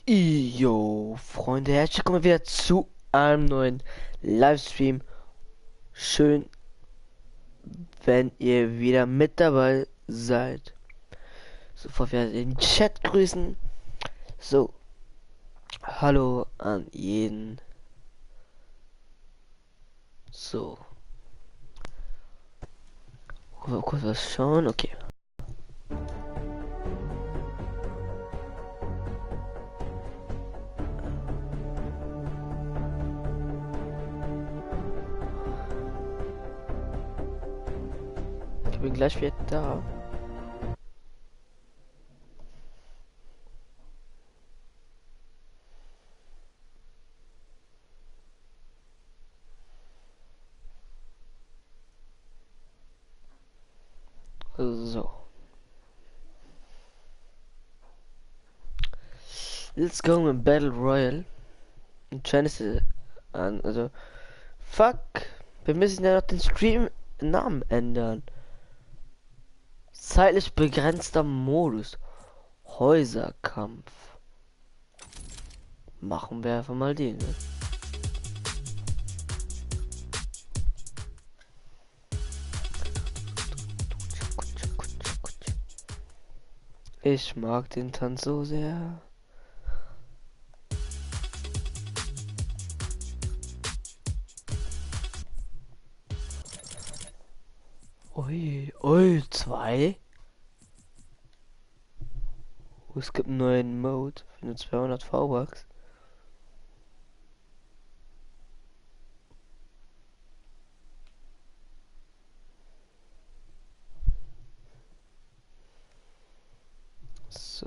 Jo, Freunde, herzlich willkommen wieder zu einem neuen Livestream. Schön, wenn ihr wieder mit dabei seid. Sofort wieder den Chat grüßen. So, hallo an jeden. So, kurz was schauen. Okay. Ich bin gleich wieder da. So. Let's go mit Battle Royale. Und Genesis an. Also, fuck. Wir müssen ja noch den Stream-Namen ändern. Zeitlich begrenzter Modus. Häuserkampf. Machen wir einfach mal den. Ne? Ich mag den Tanz so sehr. Ui, ui, 2. Oh, es gibt einen neuen Mode für nur 200 V-Bucks.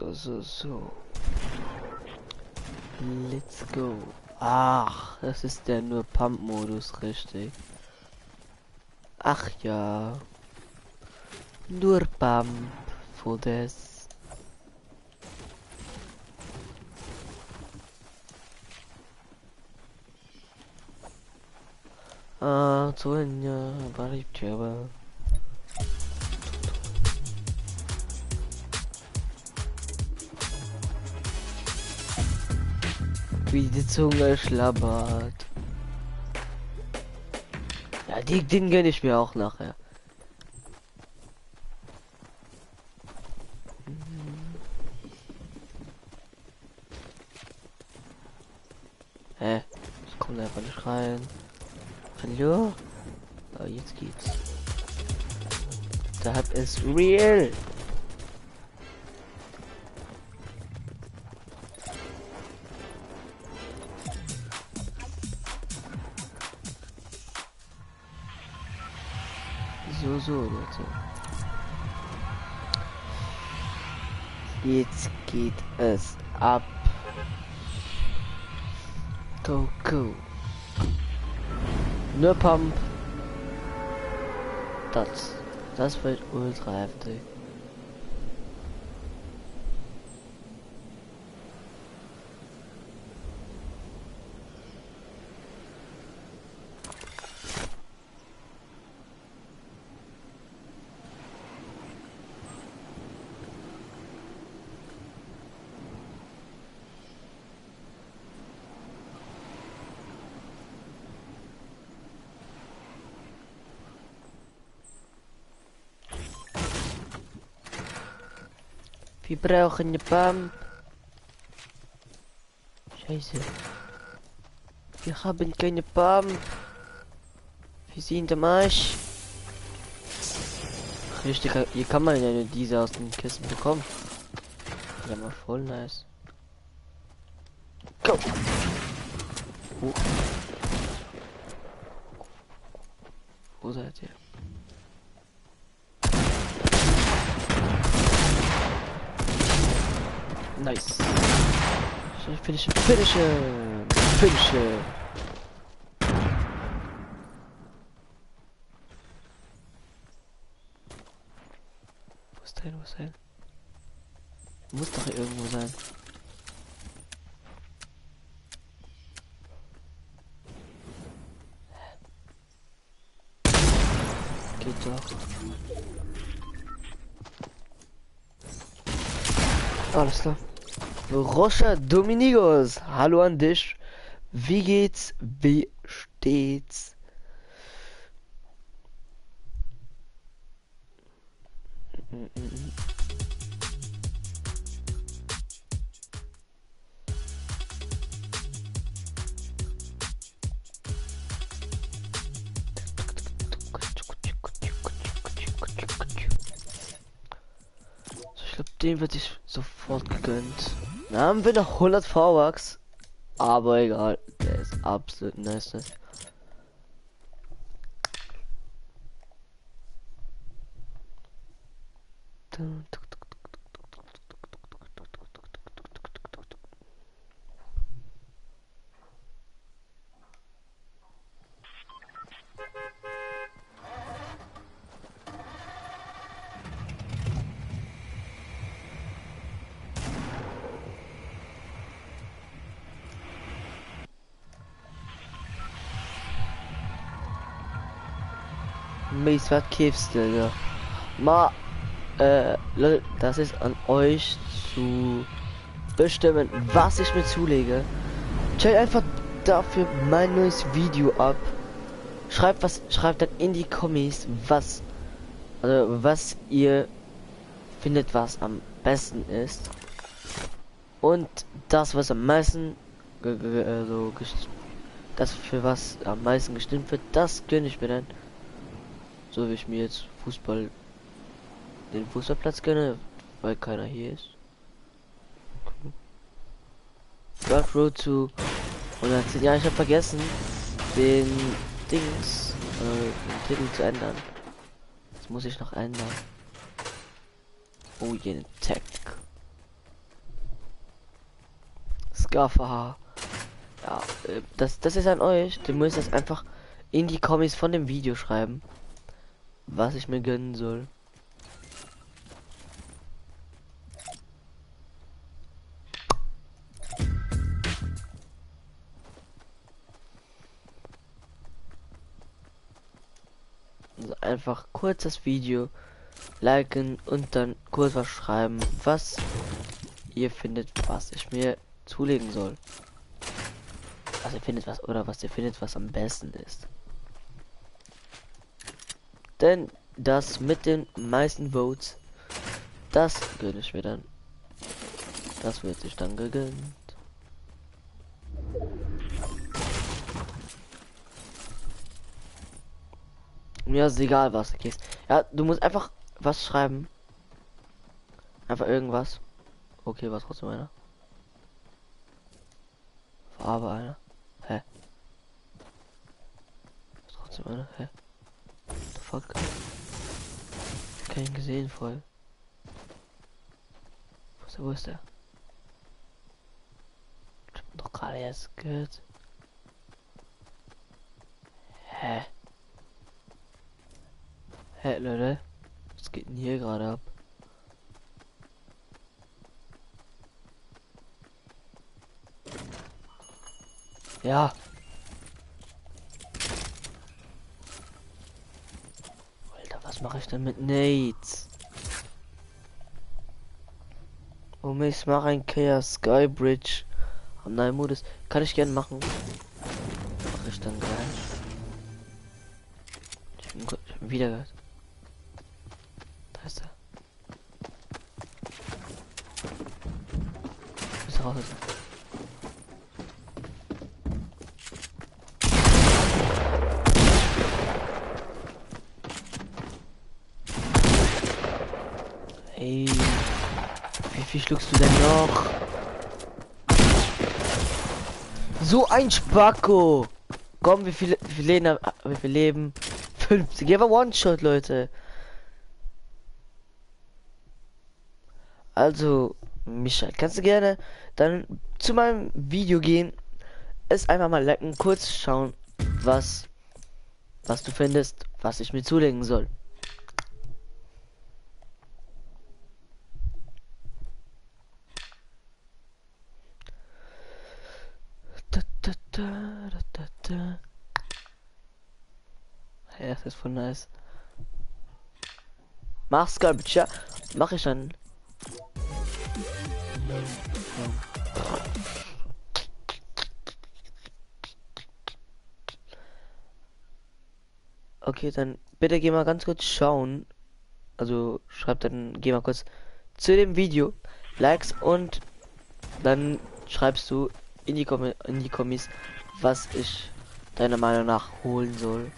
So. Let's go. Ach, das ist der nur Pump-Modus, richtig. Ach ja. Nur Pump für das. Ah, so ja, aber. Wie die Zunge schlabbert. Ja, den gönne ich mir auch nachher. Hä? Ich komme einfach nicht rein. Hallo? Oh, jetzt geht's. Das ist real. So, Leute. Jetzt geht es ab. Go. Nur Pump. Das wird ultra heftig. Wir brauchen eine Pump. Scheiße. Wir haben keine Pump. Wir sind am Arsch. Richtig, hier kann man ja nur diese aus den Kisten bekommen. Ja, mal voll nice. Go! Oh. Wo seid ihr? Nice. Finish. Wo ist der? Muss doch hier irgendwo sein. Geht doch. Alles klar. Roger Dominigos, hallo an dich. Wie geht's? Wie steht's? Ich glaube, den wird ich sofort gegönnt. Da haben wir noch 100 V-Bucks. Aber egal, der ist absolut nice. Mies, was kiffst du, Digga? Ma, Leute, das ist an euch zu bestimmen, was ich mir zulege. Stellt einfach dafür mein neues Video ab. Schreibt dann in die Kommis, was ihr findet, was am besten ist. Und das, was am meisten, das für was am meisten gestimmt wird, das gönne ich mir dann. So wie ich mir jetzt den Fußballplatz gönne, weil keiner hier ist. Dark Road to 110. Ja, ich habe vergessen, den den Titel zu ändern. Das muss ich noch ändern. Oh, jeden Tech. Scaffer. Ja, das ist an euch. Du müsst das einfach in die Kommis von dem Video schreiben, was ich mir gönnen soll. Also einfach kurz das Video liken und dann kurz was schreiben, was ihr findet, was ich mir zulegen soll. Was ihr findet, was am besten ist. Denn das mit den meisten Votes, das gönne ich mir dann. Das wird sich dann gegönnt. Mir ist egal, was du gehst. Ja, du musst einfach was schreiben. Einfach irgendwas. Okay, was trotzdem einer. Farbe einer. Hä? Was trotzdem einer? Hä? What the fuck? Keinen gesehen voll. Wo ist der? Ich hab doch gerade erst gehört. Hä? Hä, Leute? Was geht denn hier gerade ab? Ja. Alter, was mache ich denn mit Nades? Oh, ich mache ein Chaos Skybridge am neuen Modus. Kann ich gerne machen. Mache ich dann gleich. Ich bin wieder gehört. Da ist er. Ist raus. Hey, wie viel schluckst du denn noch? So ein Spacko! Komm, wie viel Leben? 50. Ja, aber One-Shot, Leute. Also, Michael, kannst du gerne dann zu meinem Video gehen, es einfach mal lecken, kurz schauen, was du findest, was ich mir zulegen soll. Ja, das ist voll nice. Mach's Garbage, ja. Mach ich dann. Okay, dann bitte geh mal ganz kurz schauen. Also schreib dann, geh mal kurz zu dem Video, Likes und dann schreibst du in die Kommis, was ich deiner Meinung nach holen soll.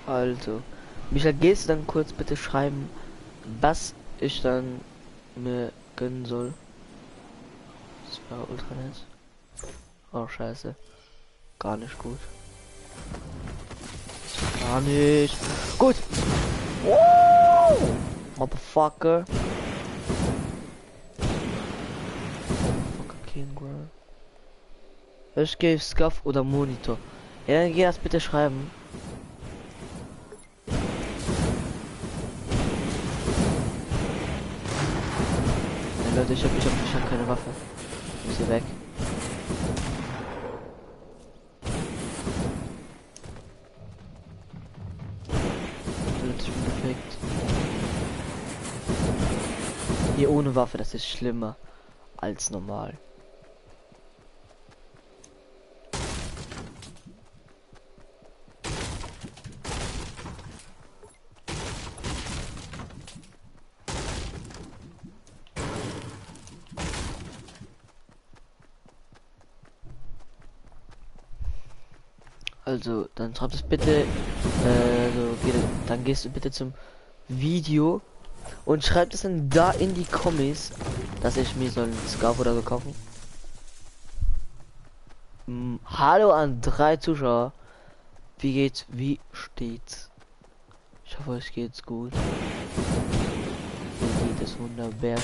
Also, Michael, gehst du dann kurz bitte schreiben, was ich dann mir gönnen soll? Das war ultra nett. Oh, scheiße. Gar nicht gut. Gar nicht. Gut. Wow! Motherfucker. Motherfucker King, bro. Ich gebe Scuff oder Monitor. Ja, dann geh das bitte schreiben. Ja, Leute, ich hab keine Waffe. Ich muss hier weg. Leute, ich bin perfekt. Hier ohne Waffe, das ist schlimmer als normal. Also, dann schreib das bitte, dann gehst du bitte zum Video und schreib das dann da in die Kommis, dass ich mir so einen Scarf oder so kaufen. Hallo an 3 Zuschauer. Wie geht's? Wie steht's? Ich hoffe, euch geht's gut. Mir geht es wunderbar.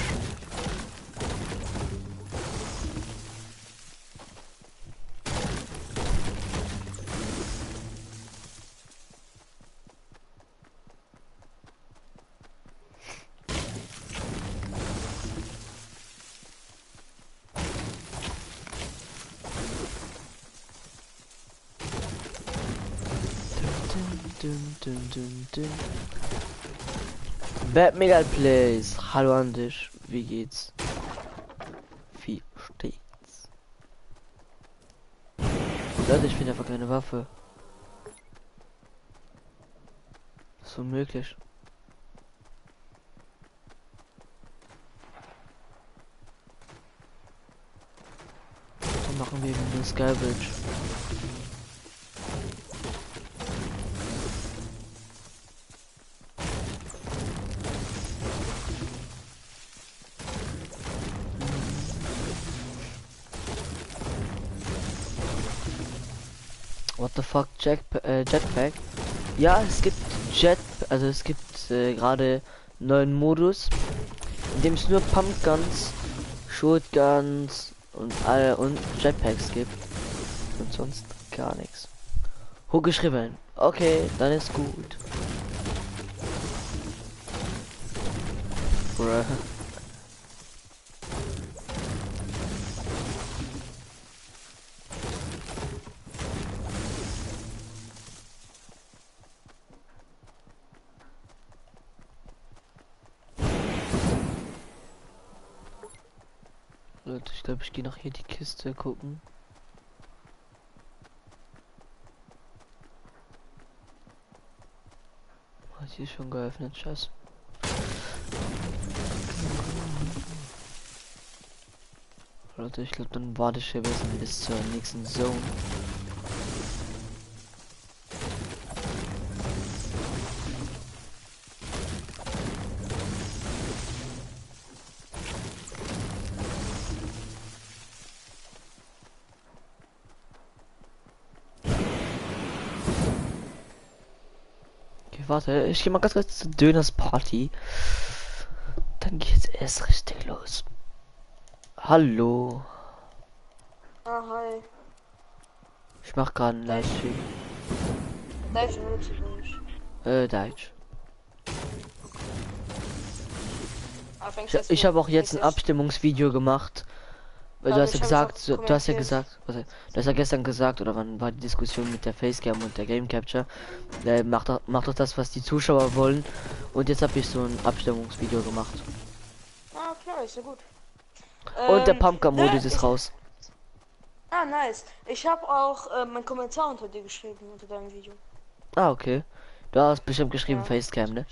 Bad Megal Plays. Hallo an dich. Wie geht's? Wie steht's? Leute, ich finde einfach keine Waffe. Das ist unmöglich. Dann machen wir eben den Skybridge. What the fuck, Jetpack? Ja, es gibt also es gibt gerade neuen Modus, in dem es nur Pumpguns, Shotguns und Jetpacks gibt und sonst gar nichts. Hochgeschrieben. Okay, dann ist gut. Bruh. Leute, ich glaube, ich gehe nach hier die Kiste gucken. Oh, sie ist schon geöffnet, scheiße. Leute, ich glaube, dann warte ich hier bis zur nächsten Zone. warte, ich gehe mal ganz kurz zur Döners Party. Dann geht's erst richtig los. Hallo. Ah, hi. Ich mach gerade einen Livestream. Deutsch oder Russisch? Deutsch. Ah, fängst Ich, jetzt ich mit habe auch jetzt ein Englisch? Abstimmungsvideo gemacht. Weil du Aber hast ja ich habe es auch gesagt, kommentiert. du hast ja gestern gesagt, oder wann war die Diskussion mit der Facecam und der Game Capture? Mach doch das, was die Zuschauer wollen. Und jetzt habe ich so ein Abstimmungsvideo gemacht. Ah, klar, ist ja gut. Und der Ähm, Pumpkin-Modus ne, ist raus. nice. Ich habe auch meinen Kommentar unter dir geschrieben, unter deinem Video. Ah, okay. Du hast bestimmt geschrieben Ja. Facecam, ne?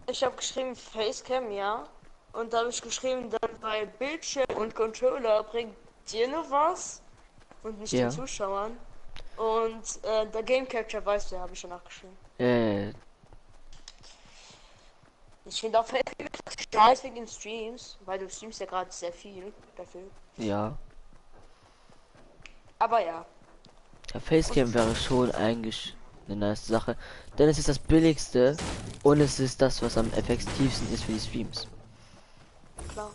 Ich habe geschrieben Facecam, ja. Und da habe ich geschrieben, dann bei Bildschirm und Controller bringt dir nur was und nicht den Ja. Zuschauern. Und der Game Capture weißt du, habe ich schon nachgeschrieben. Äh, Ich finde auch Facecam nice wegen den Streams, weil du streamst ja gerade sehr viel dafür. ja. Aber ja. Ja, Facecam wäre schon eigentlich eine nice Sache. Denn es ist das billigste und es ist das, was am effektivsten ist für die Streams. Klar.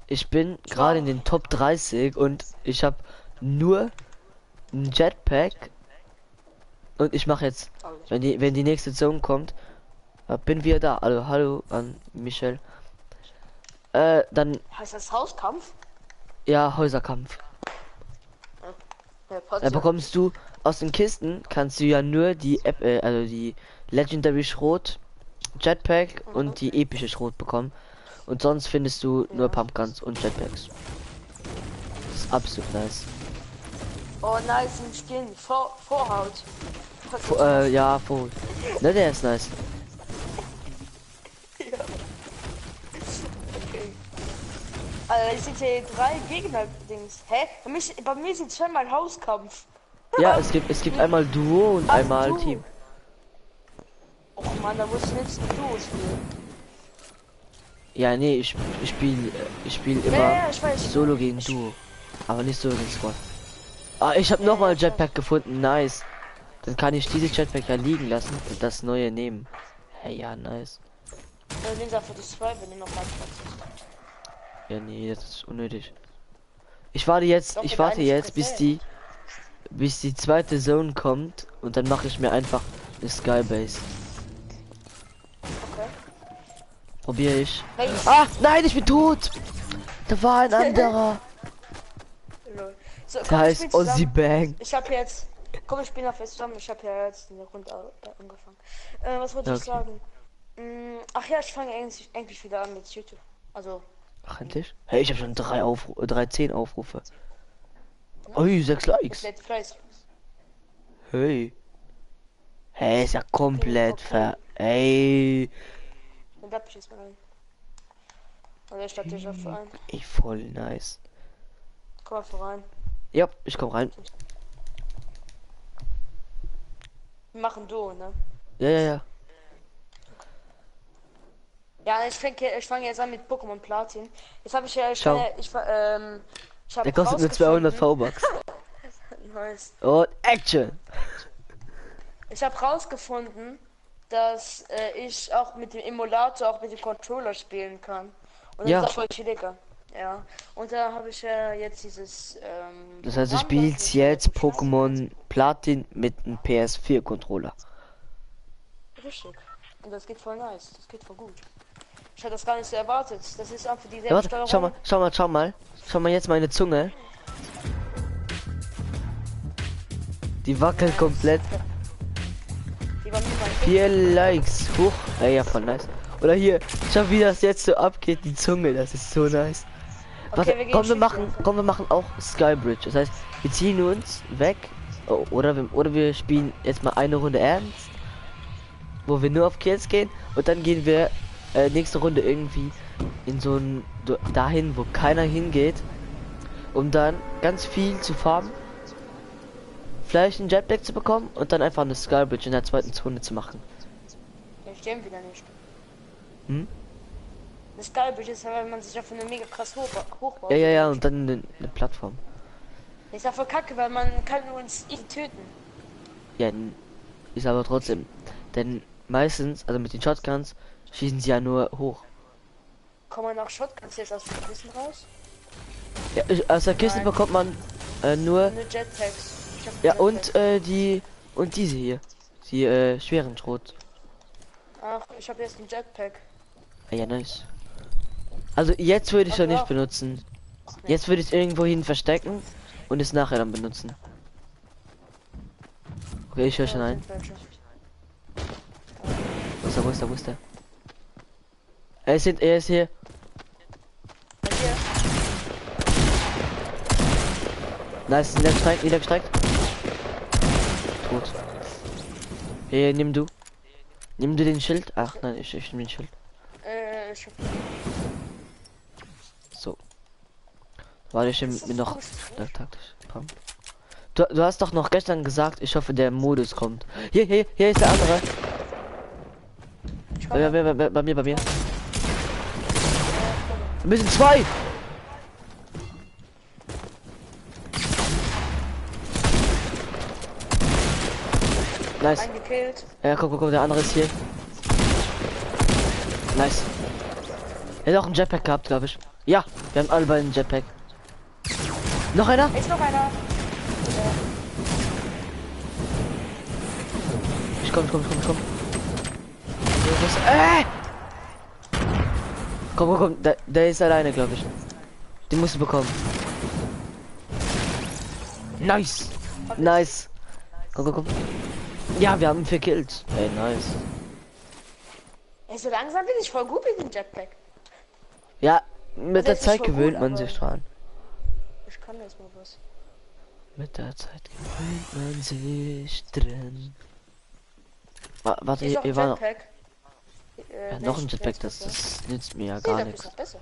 Ich bin gerade in den Top 30 und ich habe nur ein Jetpack und ich mache jetzt, wenn die nächste Zone kommt, bin wieder da. Also hallo an Michel. Dann Heißt das Hauskampf? ja, Häuserkampf. Ja, Da bekommst du aus den Kisten, kannst du ja nur die App, also die Legendary Schrot, Jetpack und die epische Schrot bekommen. Und sonst findest du nur Pumpguns und Jetpacks. Das ist absolut nice. Oh, nice, ein Skin. Vorhaut. Ja, voll. Ne, der ist nice. Ja. Okay. Also, ich sind hier 3 Gegner-Dings. Hä? Bei mir sind zweimal Hauskampf. Ja, es gibt einmal Duo und Ach, einmal du. Team. Och man, da muss ich nicht mit Duo spielen. Ja, nee, ich spiel immer Ja, ich weiß. Solo gegen Duo. Aber nicht Solo gegen Squad. Ah, ich habe nochmal Jetpack gefunden. Nice. Dann kann ich diese Jetpack ja liegen lassen und das neue nehmen. Hey, ja, nice. Nimm einfach die 2, wenn du noch mal Platz Ja, nee, das ist unnötig. Ich warte jetzt, Doch, ich mit warte einem jetzt, Trophäe. bis die zweite Zone kommt und dann mache ich mir einfach eine Skybase. Okay. Probiere ich. Hey. Ah, nein, ich bin tot. Da war ein anderer. Lol. So, Der komm, wir heißt spielen Ozzy zusammen. Bang. Ich habe jetzt. Komm, wir spielen auf jetzt zusammen. Ich habe ja jetzt eine Runde angefangen. Was wollte ich Okay. sagen? Ach ja, ich fange eigentlich wieder an mit YouTube. Also. Ach, endlich? Hey, ich habe schon 10 Aufrufe. Ui, 6 Likes. Let's Plays. Hey. Hey, ist ja komplett Okay. Ey. Dann bleib ich jetzt mal rein. Oder ich starte dich auf ein. Ey, voll nice. Komm mal voran. Ja, ich komm rein. Wir machen Duo, ne? Ja, ja, ja. Ja, ich fange jetzt an mit Pokémon Platin. Jetzt habe ich ja. Ich Ciao. habe Der kostet nur 200 V-Bucks. Nice. Und Action. Ich habe rausgefunden, dass ich auch mit dem Emulator, auch mit dem Controller spielen kann. Und das Ja. ist auch voll chilliger. Ja. Und da habe ich ja jetzt dieses. Das heißt, du Programm, spielst das jetzt ist so Pokémon Platin mit einem PS4-Controller. richtig. Und das geht voll nice. Das geht voll gut. Ich hatte das gar nicht so erwartet. Das ist einfach die Ja, warte, schau mal. Schau mal jetzt meine Zunge. Die wackelt komplett. Die war mir mein 4 Likes. Hoch. Ja, voll nice. Oder hier, schau wie das jetzt so abgeht, die Zunge, das ist so nice. Warte, wir gehen komm, Schiff wir machen auch Skybridge. Das heißt, wir ziehen uns weg. Oder wir spielen jetzt mal eine Runde ernst. Wo wir nur auf Kills gehen. Und dann gehen wir nächste Runde irgendwie in so ein dahin, wo keiner hingeht. Um dann ganz viel zu farmen. Vielleicht einen Jetpack zu bekommen und dann einfach eine Skybridge in der zweiten Zone zu machen. Der stimmt wieder nicht. Hm? Das Skybridge ist, wenn man sich auf eine mega krass hochbaut. Ja, und dann eine Plattform. Ist ja voll kacke, weil man kann uns easy töten. Ja, ist aber trotzdem. Denn meistens, also mit den Shotguns, schießen sie ja nur hoch. Kann man auch Shotguns jetzt aus dem Kissen raus? Ja, aus der Kiste Nein. bekommt man nur. Eine Jetpacks. Ich hab Ja, Jetpacks. und diese hier. Die schweren Schrot. Ach, ich habe jetzt einen Jetpack. Ah, ja, nice. Also jetzt würde ich Ach, doch nicht ja. benutzen. Nee. Jetzt würde ich es irgendwo hin verstecken und es nachher dann benutzen. Okay, ich höre schon Ja, ein. sind welche. Wo ist er? Er ist hier. Bei dir? Nice, niedergestreckt. Tot. Hier, nimm du. Nimm du den Schild? Ach nein, ich nehme den Schild. Ich hab... So. Warte, ich Ist mir das noch gut? taktisch. Pump. Du hast doch noch gestern gesagt, ich hoffe der Modus kommt. Hier ist der andere. Ich komme. Bei mir. Wir sind zwei. Nice. Eingekillt. Ja, guck, der andere ist hier. Nice. Er hat auch einen Jetpack gehabt, glaube ich. Ja, wir haben alle beide einen Jetpack. Noch einer? Ist noch einer. Ich komm. Komm, der ist alleine, glaube ich. Den musst du bekommen. Nice. Nice. Komm. Ja, wir haben 4 Kills. Ey, nice. Ey, so langsam bin ich voll gut mit dem Jetpack. Ja, mit der ist Zeit voll gewöhnt gut, man aber- sich dran. Ich kann jetzt mal was. Mit der Zeit gewöhnt man sich dran. Warte, Ist auch hier ein war noch, Jetpack. ja, noch ein Jetpack, das nützt mir ja Nee, gar der nichts. ist noch besser.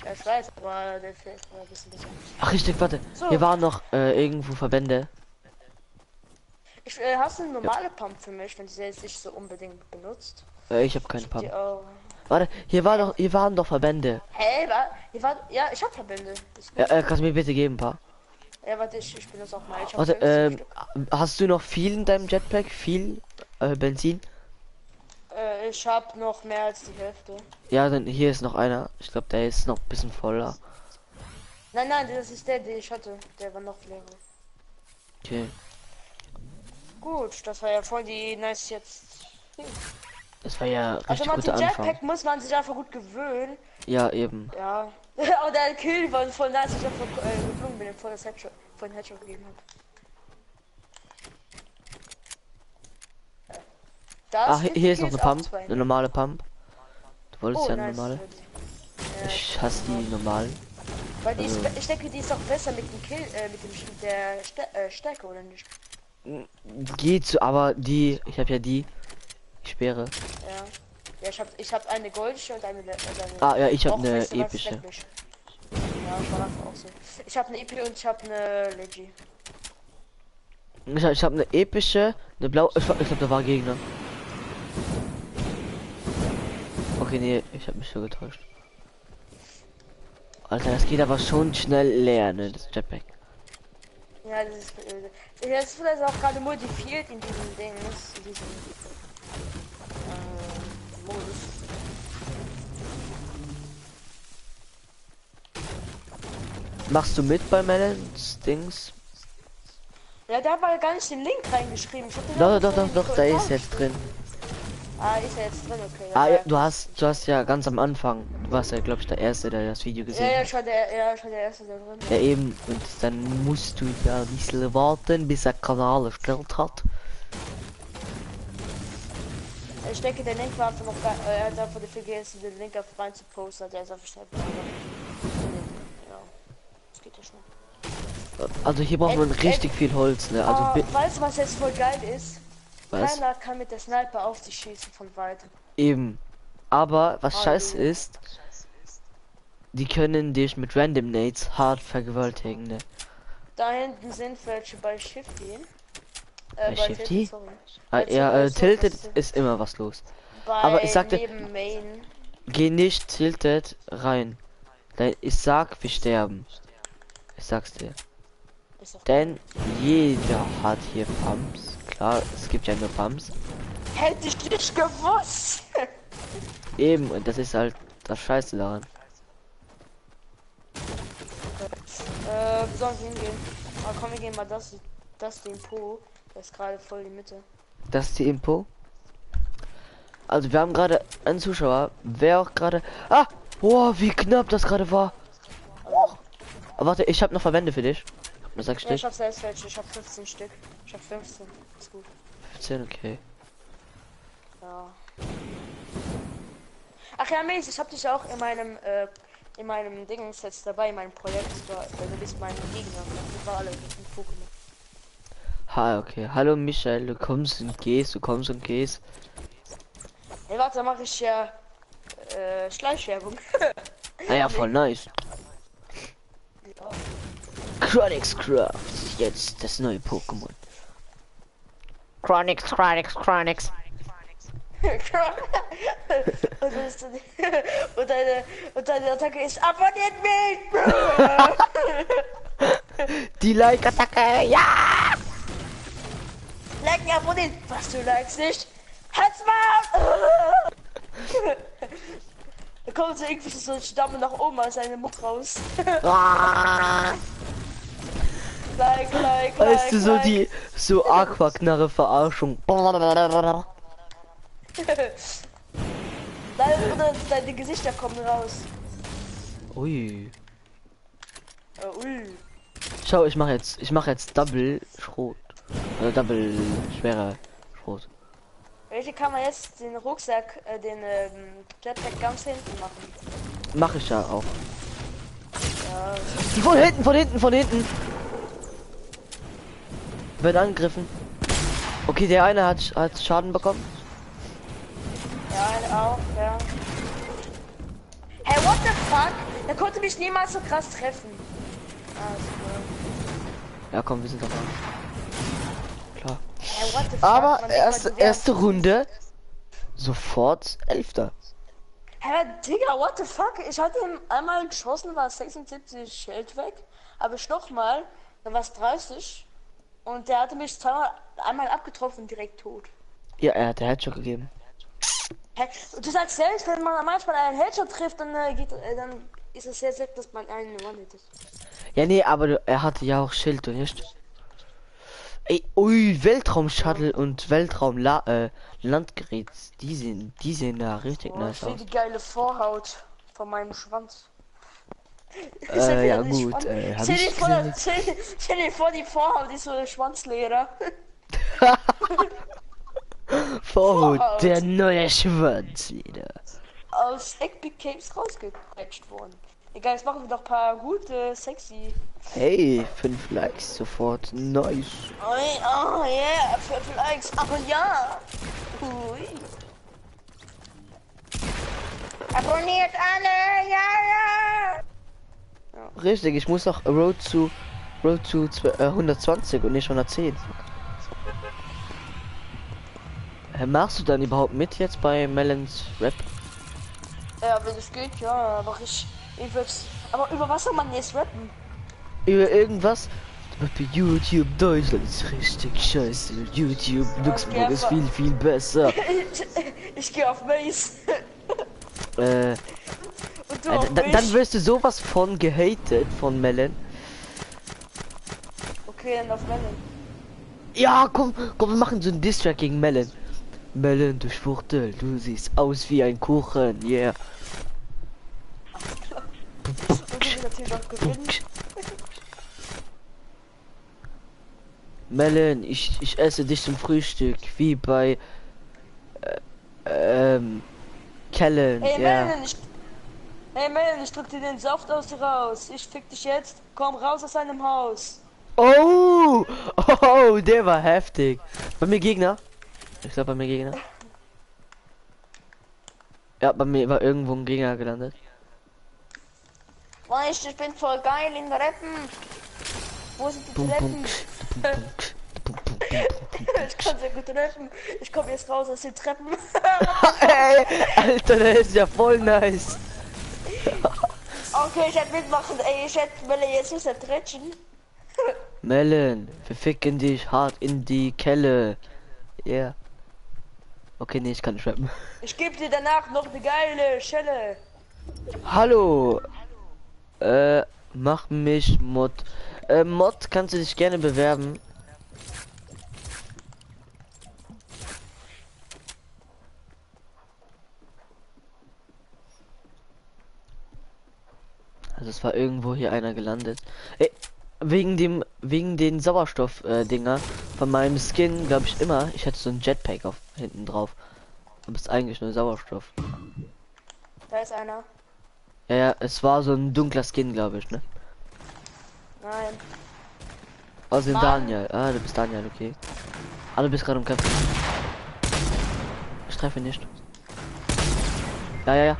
Ja, ich weiß, aber der fehlt mir ein bisschen besser. Ach richtig, warte. So. Hier waren noch irgendwo Verbände. Hast du eine normale Pump für mich, wenn sie jetzt nicht so unbedingt benutzt? Ich habe keine Pump. Die auch. Warte, hier waren doch Verbände. Hey, ja, ich hab Verbände. Ist gut. Ja, kannst du mir bitte geben, ein paar? Ja, warte, ich benutze auch mal. Ich hab Warte, 15 Stück. hast du noch viel in deinem Jetpack? Viel Benzin? Ich hab noch mehr als die Hälfte. Ja, dann hier ist noch einer. Ich glaube, der ist noch ein bisschen voller. Nein, das ist der, den ich hatte. Der war noch leer. Okay. Gut, das war ja voll die nice jetzt. Das war ja Also richtig man guter den Anfang. Jetpack muss man sich einfach gut gewöhnen. Ja, eben. Ja. Aber der Kill war voll nice, ich hab geflogen bin, voll das Headshot, voll ein Headshot gegeben hab. Ah, hier ist noch eine Pump. Eine normale Pump. Du wolltest Oh, ja eine nice. normale. Ja, Ich hasse die normalen. weil die ist, also- ich denke, die ist auch besser mit dem Kill, mit der Stärke oder nicht? Geht so, aber die, ich habe ja die. Ich sperre. Ja. Ja, ich hab eine goldische und eine. Ah ja, ich habe Och, eine weißt du was, epische. leck mich. Ja, ich war einfach auch so. Ich habe eine EP und ich habe eine Legi. Ich hab eine epische, eine blaue. Ich glaube, da war Gegner. Okay, nee, ich habe mich so getäuscht. Alter, das geht aber schon schnell leer, ne, das Jetpack. Ja, das ist öde. Das ist vielleicht auch gerade modifiziert in diesem Ding, in diesem Modus. Machst du mit bei Melons Dings? Ja, da war gar nicht den Link reingeschrieben. Ich hab den einfach so in die Doch, da Kommentare ist jetzt geschrieben. drin. Ah, ist ja jetzt drin, okay. Ah ja, du hast ja ganz am Anfang, du warst ja, glaube ich, der Erste, der das Video gesehen Ja, hat. schon der erste, der drin. Ja eben, und dann musst du ja ein bisschen warten, bis der Kanal erstellt hat. Ich denke, der Link war einfach noch gar, er hat einfach vergessen, den Link auf rein zu posten, der ist einfach schnell. Ja, das geht ja schnell. Also hier braucht man richtig viel Holz, ne? Also Weißt du, was jetzt voll geil ist? was? Keiner kann mit der Sniper auf dich schießen von weitem. Eben. Aber was Halleluja. scheiße ist, die können dich mit Random Nades hart vergewaltigen, ne? Da hinten sind welche bei Shifty. Bei Shifty? Sorry. Ah, ja, Tilted ist immer was los. Bei aber ich sagte- neben Main. Geh nicht Tilted rein. Ich sag, wir sterben. Ich sag's dir. Ist doch Denn jeder hat hier Pumps, Klar, es gibt ja nur Pumps. Hätte ich nicht gewusst. Eben, und das ist halt das Scheiße daran. Wir sollen hingehen. Aber komm, wir gehen mal das Depot. Das ist gerade voll die Mitte. Das ist die Info. Also wir haben gerade einen Zuschauer, wer auch gerade. Ah! Boah, wie knapp das gerade war. Aber warte, ich habe noch Verbände für dich. Was sagst Ja, du? ich hab selbst welche. Ich hab 15 Stück. Ich hab 15. Ist gut. 15, okay. Ja. Ach ja, Mace, ich hab dich auch in meinem Dings jetzt dabei, in meinem Projekt. Du bist mein Gegner. Das war alle mit Pokémon. Ha, okay. Hallo Michael, du kommst und gehst, du kommst und gehst. Hey, warte, da mache ich ja Schleichwerbung. Naja, voll nice. Ja. Chronix Craft, jetzt das neue Pokémon. Chronix. und deine Attacke ist abonniert mich! Die Like-Attacke, ja! Liken, abonnieren! Was, du likest nicht? Halt's mal! Da kommt so irgendwie so eine Stamme nach oben aus seinem Mund raus. like, Weißt du, so like. die, so Aquaknarre Verarschung. Deine Gesichter kommen raus. Ui. Ui. Schau, ich mache jetzt Double Schrot. Oder Double schwerer Schrot. Welche kann man jetzt den Rucksack, den Jetpack ganz hinten machen? Mache ich ja auch. Ja. Von hinten. Wird angegriffen. Okay, der eine hat Schaden bekommen. Ja, eine auch, ja. Hey, what the fuck? Der konnte mich niemals so krass treffen. Ah, ist cool. Ja, komm, wir sind doch da. Klar. Hey, what the fuck? Aber Man denkt mal, die erste wären- Runde. Sofort 11. Hä, Digga, what the fuck? Ich hatte ihn einmal geschossen, war 76 Schild weg. Aber ich nochmal, dann war es 30. Und der hatte mich einmal abgetroffen, direkt tot. Ja, er hat der Headshot gegeben. Hä? Du sagst selbst, wenn man manchmal einen Headshot trifft, dann dann ist es sehr selten, dass man einen one-hittet. Ja, nee, aber er hatte ja auch Schild und nicht. Ey, ui, Weltraum-Shuttle und Landgerät, die sehen da richtig Oh, nice ich will aus. die geile Vorhaut von meinem Schwanz. Ja gut, hab ich gesehen. Stell dir vor, die Vorhaut ist so Schwanzleder. Vorhut, Vorhaut. der neue Schwanz wieder. Aus Epic Games rausgepatcht worden. Egal, jetzt machen wir doch ein paar gute, sexy. Hey, 5 Likes sofort, nice. Oh yeah, 5 Likes, aber ja. Ui. Abonniert alle, ja. Richtig, ich muss noch Road zu 120 und nicht 110. Machst du dann überhaupt mit jetzt bei Melons Rap? Ja, wenn es geht, ja, aber aber über was soll man jetzt rappen? Über irgendwas? Zum Beispiel YouTube Deutschland ist richtig scheiße. YouTube Luxemburg ist viel besser. Ich gehe auf Maze. Und du auf Dann mich? wirst du sowas von gehatet von Melon. Okay, dann auf Melon. Ja, komm, wir machen so einen Diss-Track gegen Melon. Melon, du Schwuchtel, du siehst aus wie ein Kuchen, yeah. Und du willst natürlich auch gewinnen. Melon, ich esse dich zum Frühstück, wie bei Kellen, Hey ja. Melon, ich drück dir den Saft aus dir raus. Ich fick dich jetzt. Komm raus aus deinem Haus. Oh, der war heftig. Bei mir Gegner. Ich glaube bei mir Gegner. Ja, bei mir war irgendwo ein Gegner gelandet. Weißt du, ich bin voll geil in Rappen. Wo sind die Bum, Treppen? bum. Ich kann sehr gut rappen. Ich komme jetzt raus aus den Treppen. Ey, Alter, der ist ja voll nice. Okay, ich hätte mitmachen. Ey, ich hätte jetzt nicht ertretschen. Melon, wir ficken dich hart in die Kelle. Yeah. Okay, nee, ich kann nicht rappen. Ich gebe dir danach noch eine geile Schelle. Hallo. Mach mich Mod. Mod, kannst du dich gerne bewerben. Also es war irgendwo hier einer gelandet. Wegen den Sauerstoff Dinger von meinem Skin, glaube ich immer. Ich hatte so ein Jetpack auf hinten drauf. Aber es ist eigentlich nur Sauerstoff. Da ist einer. Ja, ja, es war so ein dunkler Skin, glaube ich, ne? Nein. Außerdem Mann. Daniel. Ah, du bist Daniel, okay. Ah, du bist gerade im Kampf. Ich treffe nicht. Ja, ja, ja.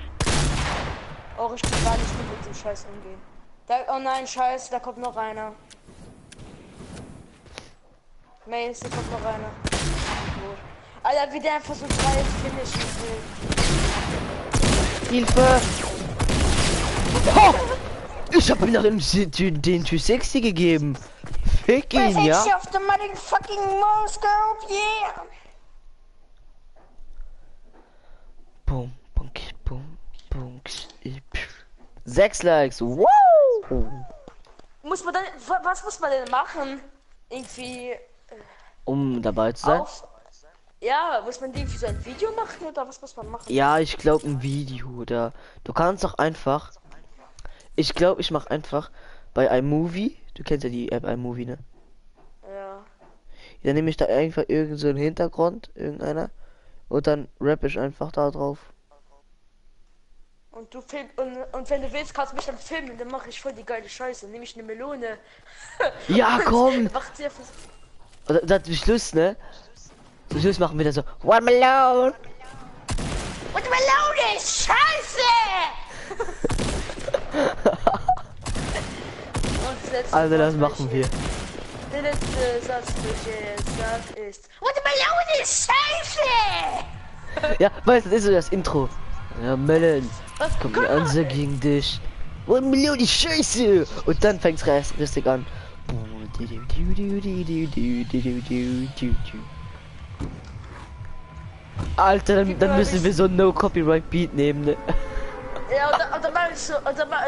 Oh, ich kann gar nicht mit dem Scheiß umgehen. Da, oh nein, Scheiß, da kommt noch einer. Mace, da kommt noch einer. Gut. Alter, wie der einfach so 3 finishen will. Hilfe! Oh! Ich habe ihm noch den 360 gegeben. Fick ihn, ja? Auf the motherfucking Moscow, yeah! Boom, bunk, boom, bunk. 6 Likes. Wow! Muss man dann, was muss man denn machen? Irgendwie Um dabei zu sein? auf. Ja, muss man irgendwie so ein Video machen oder was muss man machen? Ja, ich glaube ein Video oder du kannst doch einfach. Ich glaube, ich mache einfach bei iMovie. Du kennst ja die App iMovie, ne? Ja. Dann nehme ich da einfach irgend so einen Hintergrund, irgendeiner, und dann rapp ich einfach da drauf. Und du filmst und wenn du willst, kannst du mich dann filmen, dann mache ich voll die geile Scheiße, nehme ich eine Melone. Ja, komm! Macht sehr viel. Oder das zum Schluss, ne? Zum Schluss machen wir das so. One Malone! Und Melone ist Scheiße! Und das letzte Also das Wort, machen was wir. Der letzte Satz, den ich jetzt sag, ist und Melone ist Scheiße! Ja, weißt du, das ist so das Intro. Ja, Melon, Was komm mir an, so gegen dich. One Million die Scheiße! Und dann fängt's richtig an. Alter, dann müssen wir so ein No-Copyright-Beat nehmen, ne? Ja, und dann mach ich so,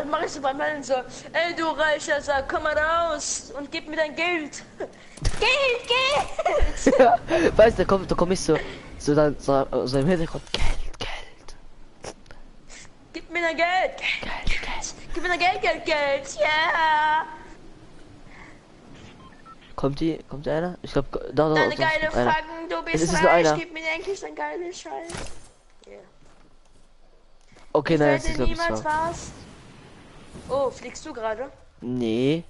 mach ich so bei Melon so, ey du Reicher, sag, komm mal raus und gib mir dein Geld. Geld! Ja, weißt du, da komm ich so im Hintergrund. Geld. Gib mir dein Geld! Geld. Gib mir dein Geld! Ja! Kommt einer? Ich glaube, da Deine doch, geile einer. Fragen, du Es bist ist nur einer. reich, gib mir endlich dein geiles Scheiß. Yeah. Okay, Ich nein, es werde ist glaube ich niemals so. was. Oh, fliegst du gerade? Nee.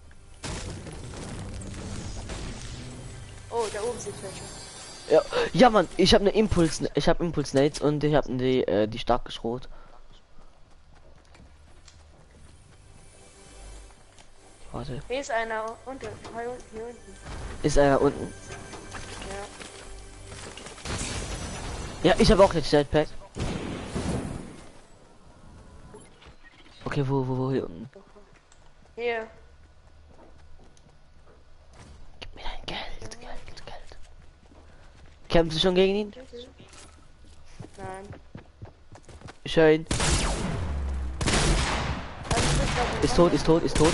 Oh, da oben sind welche. Ja, Mann, ich habe Impuls Nades und ich habe die starke Schrot. Warte, Hier ist einer unten. Hier unten. ist einer unten? Ja. Ja, ich habe auch jetzt Jetpack. Okay, wo hier unten? Hier. Gib mir dein Geld. Kämpfst du schon gegen ihn? Nein. Ich höre ihn. Also, Ist tot.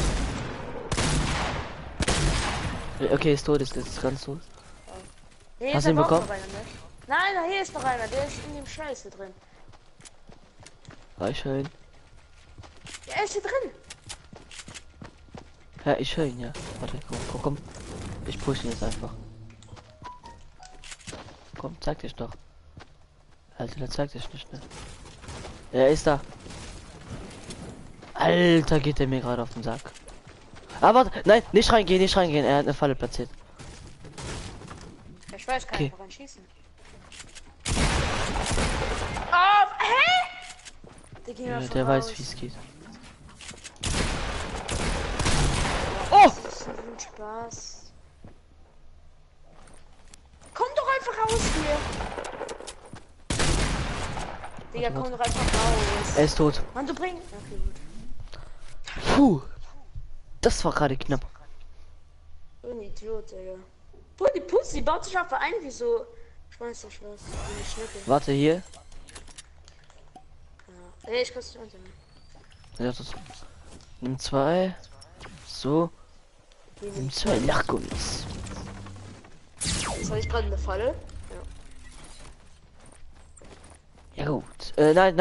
Okay, ist tot, ist ganz tot. Hier Hast ist du ihn aber auch bekommen? noch einer, ne? Nein, hier ist noch einer, der ist in dem Scheiße drin. Ja, ich höre ihn. Der ist hier drin. Ja, ich höre ihn, ja. Warte, komm. Ich push ihn jetzt einfach. Komm, zeig dich doch. Alter, der zeigt dich nicht, ne? Er ist da. Alter, geht er mir gerade auf den Sack. Aber warte, nein, nicht reingehen. Er hat eine Falle platziert. Ich weiß, kann Okay. einfach schießen. Oh, hä? Der ging Ja, einfach der raus. weiß, wie es geht. Oh! Das ist ein Spaß. Komm doch einfach raus hier. Digga, komm doch einfach raus. Er ist tot. Mann, du bringst. Okay, gut. Puh. Das war gerade knapp. ein Idiot, Digga. Boah, die Pussy baut sich einfach ein wie so. Ich weiß nicht was. Wie eine Schnecke. Warte hier. Ja. Ey, ich kann's nicht annehmen. Ja, das. Nimm zwei. So. Nimm zwei Lachgummis. Das hatte ich gerade eine Falle. Ja. Ja gut. Nein.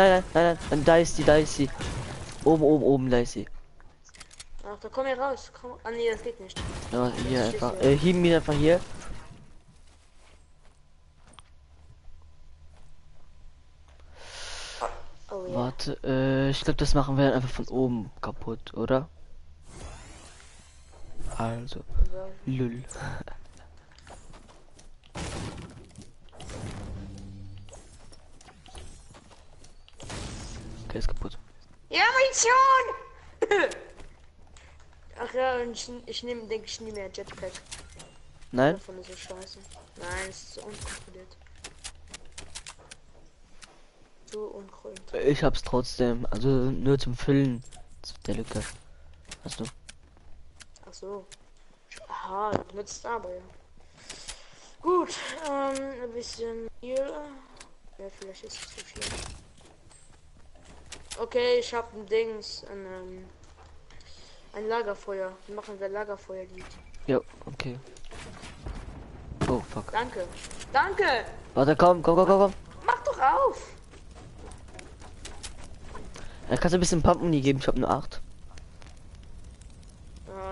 Da ist sie. Oben, da ist sie. Ach, da komm hier raus. Komm. Ah nee, das geht nicht. Ja, hier Das einfach. steht hier. Hieben wir einfach hier. Oh ja. Warte, ich glaube, das machen wir dann einfach von oben kaputt, oder? Also, Ja. lül. Okay, ist kaputt. Ja, Mission! Ach ja, und ich nehme, denke ich, nie mehr Jetpack. Nein? Davon ist so scheiße. Nein, es ist so unkontrolliert. So unkontrolliert. Ich hab's trotzdem, also nur zum Füllen der Lücke. Hast du? Ach so. Aha, du benutzt aber ja. Gut, ein bisschen hier. Ja, vielleicht ist es zu viel. Okay, ich hab ein Dings, ein Lagerfeuer. Machen wir Lagerfeuerlied. Ja, okay. Oh, fuck. Danke. Danke! Warte, komm. Mach doch auf! Kannst du ein bisschen Pumpmuni geben? Ich hab nur 8.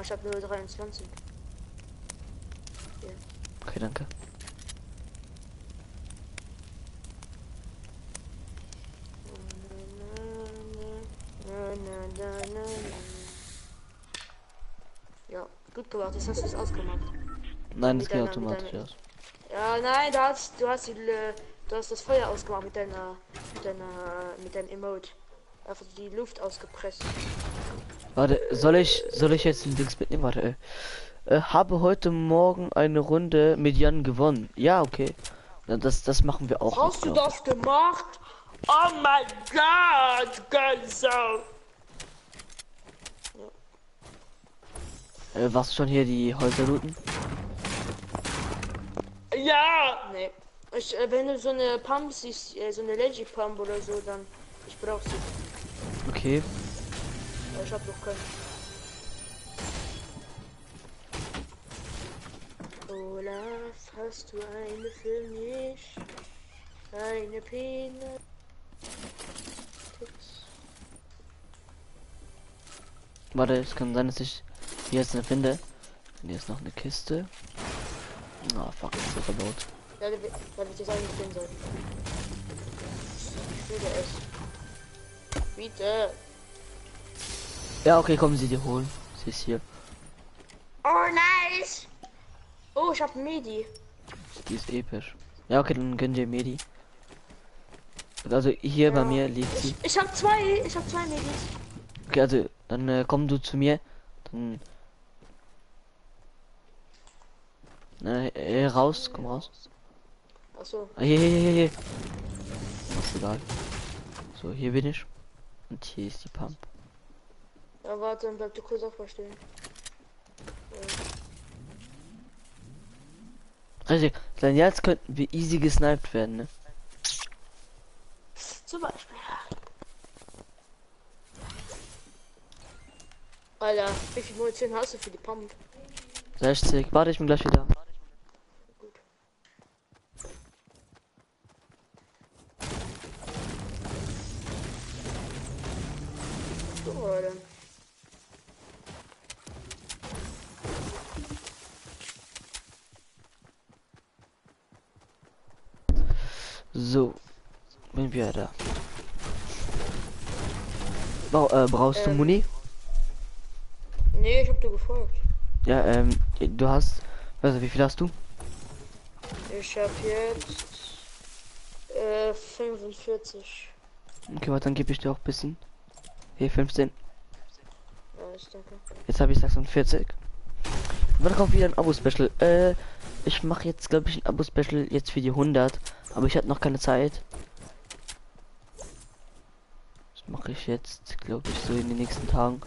Ich hab nur 23. Okay, danke. Ja, gut gemacht. Jetzt hast du es ausgemacht. Nein, das Mit geht deiner- automatisch mit deiner- aus. Ja, nein, du hast das Feuer ausgemacht mit deinem Emote. Einfach die Luft ausgepresst. Warte, soll ich jetzt ein Dings mitnehmen? Warte, habe heute Morgen eine Runde mit Jan gewonnen. Ja, okay. Na, das machen wir auch. Hast du noch. das gemacht? Oh mein Gott, Gänse! Warst du schon hier die Häuser looten? Ja! Nee. Wenn du so eine Pump siehst, so eine Legit Pump oder so, dann ich brauch sie. Okay. Ich hab noch keine. Olaf, hast du eine für mich? Eine Peanut. Warte, es kann sein, dass ich hier jetzt eine finde. Hier ist noch eine Kiste. Ah, fuck, ist so verbaut. Ja, da wird jetzt eigentlich drin sein. Ich fühle es. Bitte. Ja, okay, kommen Sie die holen. Sie ist hier. Oh, nice! Oh, ich hab Medi. Die ist episch. Ja, okay, dann gönn dir Medi. Also hier bei mir liegt sie. Ich hab zwei Medis. Okay, also dann komm du zu mir. Dann raus, komm raus. Achso. Ah, hier. Ist egal. So, hier bin ich. Und hier ist die Pump. Ja, warte, dann bleib du kurz auf stehen. Richtig, dann jetzt könnten wir easy gesniped werden, ne? Zum Beispiel. Alter, wie viel Munition hast du für die Pump? 60. Warte, ich bin gleich wieder. Gut. So, Leute. So, bin wieder da. Brauchst du Muni? Nee, ich hab dir gefolgt. Ja, du hast. Also wie viel hast du? Ich hab jetzt 45. Okay, warte, dann gebe ich dir auch ein bisschen. Hier 15. Ja, ich danke. Jetzt habe ich 46. Wann kommt wieder ein Abo-Special? Ich mache jetzt, glaube ich, ein Abo-Special jetzt für die 100. Aber ich hatte noch keine Zeit. Das mache ich jetzt, glaube ich, so in den nächsten Tagen.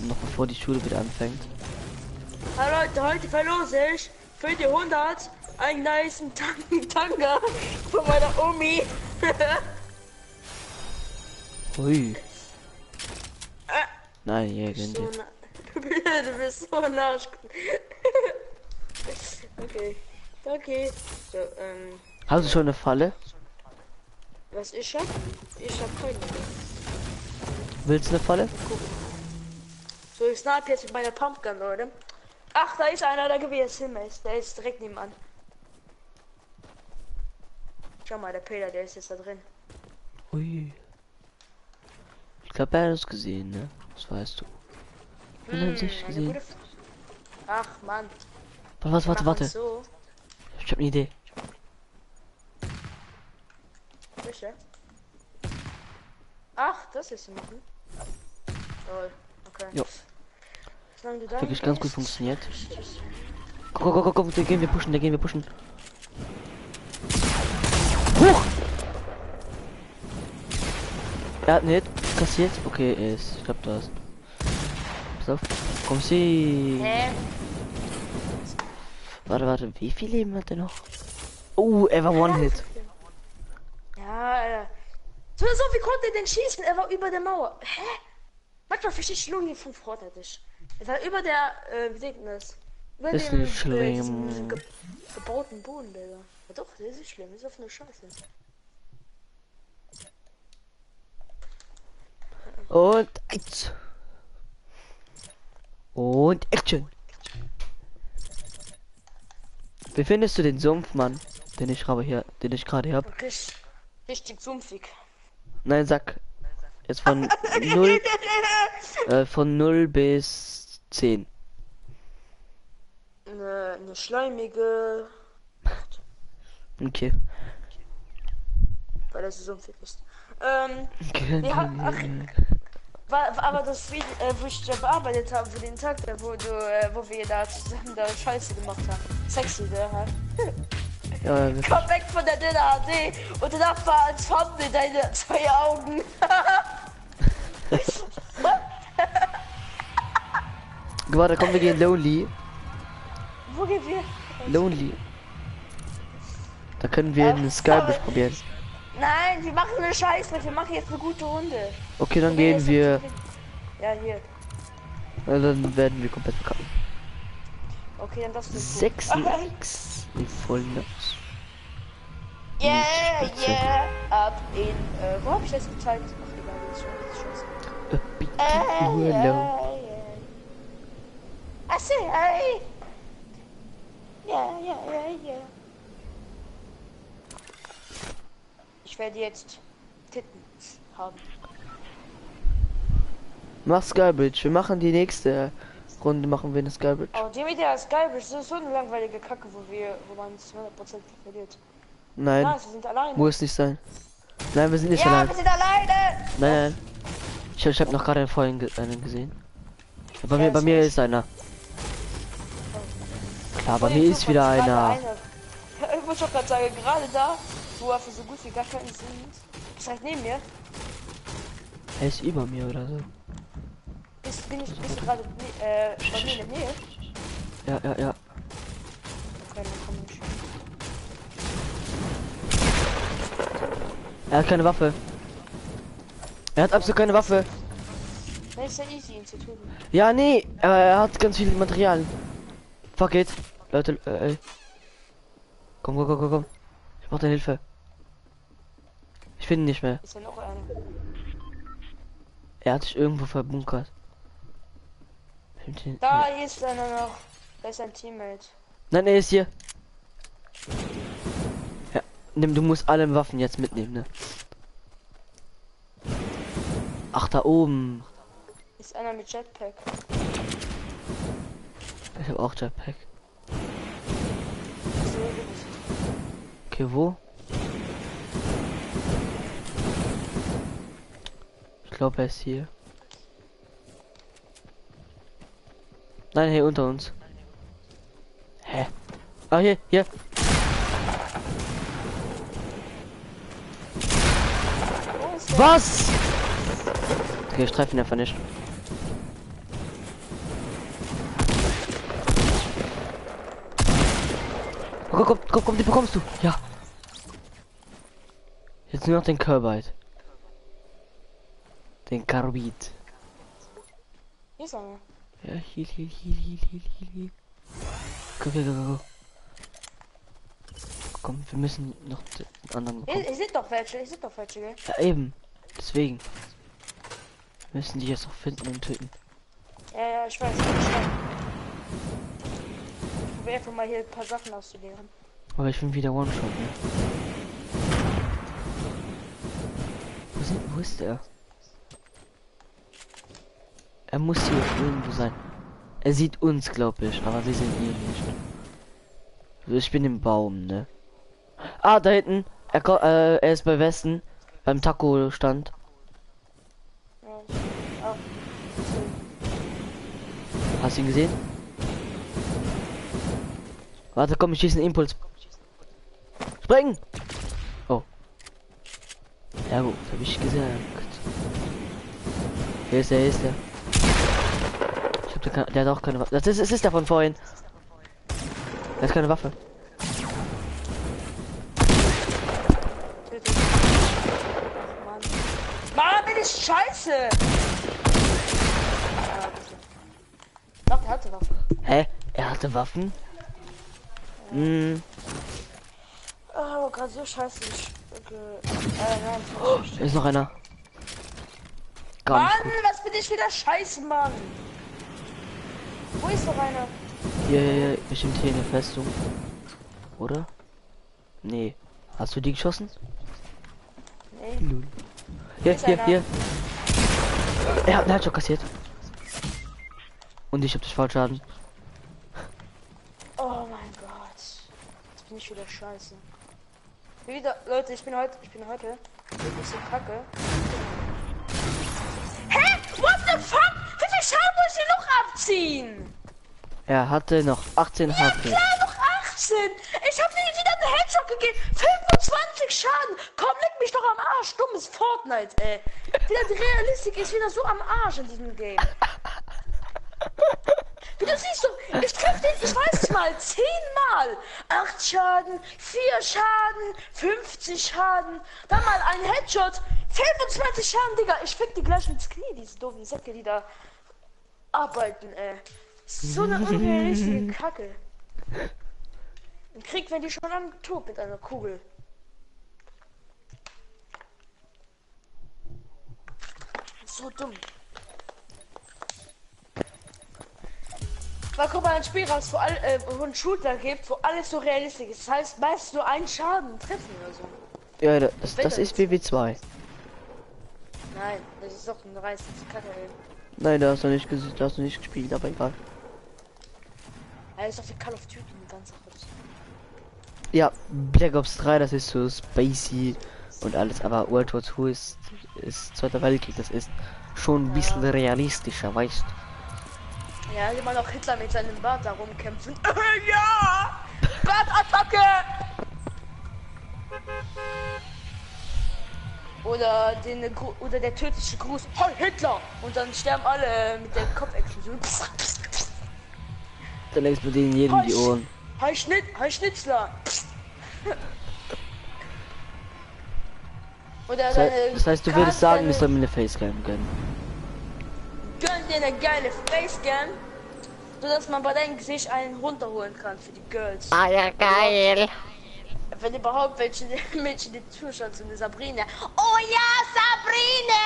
Noch bevor die Schule wieder anfängt. Hallo Leute, heute verlose ich für die 100 einen nice Tanga von meiner Omi. Ui. Nein, hier gönnt So ihr. du bist so nah. Okay. Okay. So, Hast du schon eine Falle? was ich hab? Ich hab keine. Willst du eine Falle? So, ich snipe jetzt mit meiner Pumpgun, Leute. Ach, da ist einer, der gewesen ist. Der ist direkt nebenan. Schau mal, der Peter, der ist jetzt da drin. Ui. Ich glaube, er hat es gesehen, ne? Das weißt du. Er hat sich eine gesehen. gute Ach, Mann. Warte, Machen warte. So. Ich hab eine Idee. Welche? Ach, das ist sie machen. Toll. Okay. Jo. Solange du da Wirklich ganz gut bist. funktioniert. Komm, da gehen wir pushen. Huch! Er hat einen Hit kassiert. Okay, er ist. Ich glaube, du hast. Pass auf. Komm, sie. Hä? Warte. Wie viel Leben hat er noch? Oh, er war One-Hit. Ja, Alter. So, wie konnte er denn schießen? Er war über der Mauer. Hä? Manchmal verstehe ich Logik von Fortnite nicht. Er war über der, wie sagt man das? Über Ist dem, nicht schlimm. diesem gebauten Boden, Digga. Ja doch, das ist nicht schlimm. Das ist auf eine Scheiße. Und eins. Und Action. Wie findest du den Sumpf, Mann? Den ich gerade hier hab. Richtig sumpfig. Nein, sag. Jetzt von 0 von 0 bis 10. Eine schleimige, Okay. weil das so sumpfig ist. Okay. Aber das Video, wo ich da bearbeitet habe, für den Tag, wo wir da zusammen da Scheiße gemacht haben. Sexy, der halt. Ja, wirklich. Komm weg von der Dinner HD und danach war als Thumbnail deine 2 Augen. Warte, komm, wir gehen Lonely. Wo gehen wir? Lonely. Da können wir eine Skype probieren. Nein, wir machen eine Scheiße, wir machen jetzt eine gute Runde. Okay, dann gehen wir. Ja, hier. Dann werden wir komplett bekommen. Okay, dann das ist 6 Likes und voll nice. Yeah, ab in, wo hab ich das geteilt? Ach, egal, das ist schon. Hello. I say hey. Yeah. Ich werde jetzt Titten haben. Mach Skybridge. Wir machen die nächste Runde, machen wir eine Skybridge. Oh, die mit der Skybridge, das ist so eine langweilige Kacke, wo man es 100% verliert. Nein, Nein, wir sind alleine. muss nicht sein. Nein, wir sind nicht Ja, allein. wir sind alleine! Nein. Ich hab noch gerade vorhin einen gesehen. Bei mir ist einer. Klar, bei mir ist wieder einer. Ich muss doch gerade sagen, gerade da, wo er für so gut wie gar keinen Sinn ist. Ist halt neben mir. Er ist über mir oder so. Bist du gerade bei mir in der Nähe? Ja. Okay, dann komm ich. Er hat keine Waffe. Er hat absolut keine Waffe. Das ist ja easy, ihn zu töten. Ja, nee, er hat ganz viel Material. Fuck it. Leute, ey. Komm. Ich brauche deine Hilfe. Ich finde ihn nicht mehr. Ist ja noch einer. Er hat sich irgendwo verbunkert. Da ist einer noch. Da ist ein Teammate. Nein, er ist hier. Ja, nimm, du musst alle Waffen jetzt mitnehmen, ne? Ach, da oben. Ist einer mit Jetpack. Ich habe auch Jetpack. So bin ich. Okay, wo? Ich glaube, er ist hier. Nein, hier unter uns. Hä? Ah, hier. Wo ist der? Was? Okay, ich treffe ihn einfach nicht. Komm, die bekommst du. Ja. Jetzt nur noch den Carbide. Den Carbid. Hier ist einer. Ja, hier. Komm. Komm, wir müssen noch den anderen bekommen. Ihr seht doch welche, gell? Ja, eben. Deswegen. Müssen die jetzt auch finden und töten. Ja, ich weiß. Ich probiere einfach mal hier ein paar Sachen auszuleeren. Aber ich bin wieder One-Shot, ne? Wo ist er? Er muss hier irgendwo sein. Er sieht uns, glaube ich, aber sie sind ihn nicht. Also ich bin im Baum, ne? Ah, da hinten. Er ist bei Westen. Beim Taco-Stand. Ja, auch. Hast du ihn gesehen? Warte, komm, ich schieße einen Impuls. Springen! Oh. Ja gut, hab ich gesagt. Hier ist er, Ich hab der hat auch keine Waffe. Es ist der von vorhin. Der hat keine Waffe. Tötet. Mann, bin ich scheiße! Doch, der hatte Waffen. Hä? Er hatte Waffen? Hm. Oh, gerade so scheiße. Nein. Da ist noch einer. Mann, Gar nicht was bin ich wieder scheiße, Mann? Wo ist noch einer? gut. Hier, bestimmt hier in der Festung. Oder? Nee. Hast du die geschossen? Nee. Lul. Ist einer. Hier. Er hat einen Headshot kassiert. Und ich hab das Fallschaden. Oh mein Gott. Jetzt bin ich wieder scheiße. Leute, ich bin heute ein bisschen kacke. Hä? What the fuck? Wie viel Schaden muss ich noch abziehen? Er hatte noch 18 Ja HP. klar, noch 18. Ich hab dir wieder einen Headshot gegeben. 25 Schaden. Komm, leck mich doch am Arsch. Dummes Fortnite, ey. Wieder die Realistik ist wieder so am Arsch in diesem Game. Wie du siehst, ich treffe den, ich weiß nicht mal, 10 Mal. 8 Schaden, 4 Schaden, 50 Schaden, dann mal ein Headshot, 25 Schaden, Digga. Ich fick die gleich ins Knie, diese doofen Säcke, die da arbeiten, ey. So eine unrealistische Kacke. Ein Krieg, wenn die schon am Tod mit einer Kugel. So dumm. Mal guck mal ein Spiel raus, wo ein Shooter gibt, wo alles so realistisch ist. Das heißt, meistens nur einen Schaden treffen oder so. Ja, das ist WW2. Nein, das ist doch ein reißes Kacke. Nein, da hast du nicht gesehen, da hast du nicht gespielt, aber egal. Ja, ist doch die Call of Duty eine ganze Sache. Ja, Black Ops 3, das ist so spacey und alles, aber World War 2 ist Zweiter Weltkrieg, das ist schon ein bisschen realistischer, weißt du? Ja, immer noch Hitler mit seinem Bart da rumkämpfen. Ja! Bartattacke! Oder der tödliche Gruß. Heil Hitler! Und dann sterben alle mit der Kopfexplosion. Dann explodieren jedem die Ohren. Heil Schnitzler! Oder Das heißt, du würdest sagen, wir sollen mir eine Facecam gönnen. Gönn dir eine geile Facecam, sodass man bei deinem Gesicht einen runterholen kann für die Girls. Ah ja, geil. Wenn überhaupt welche Mädchen die zuschauen zu der Sabrina. Oh ja, Sabrina!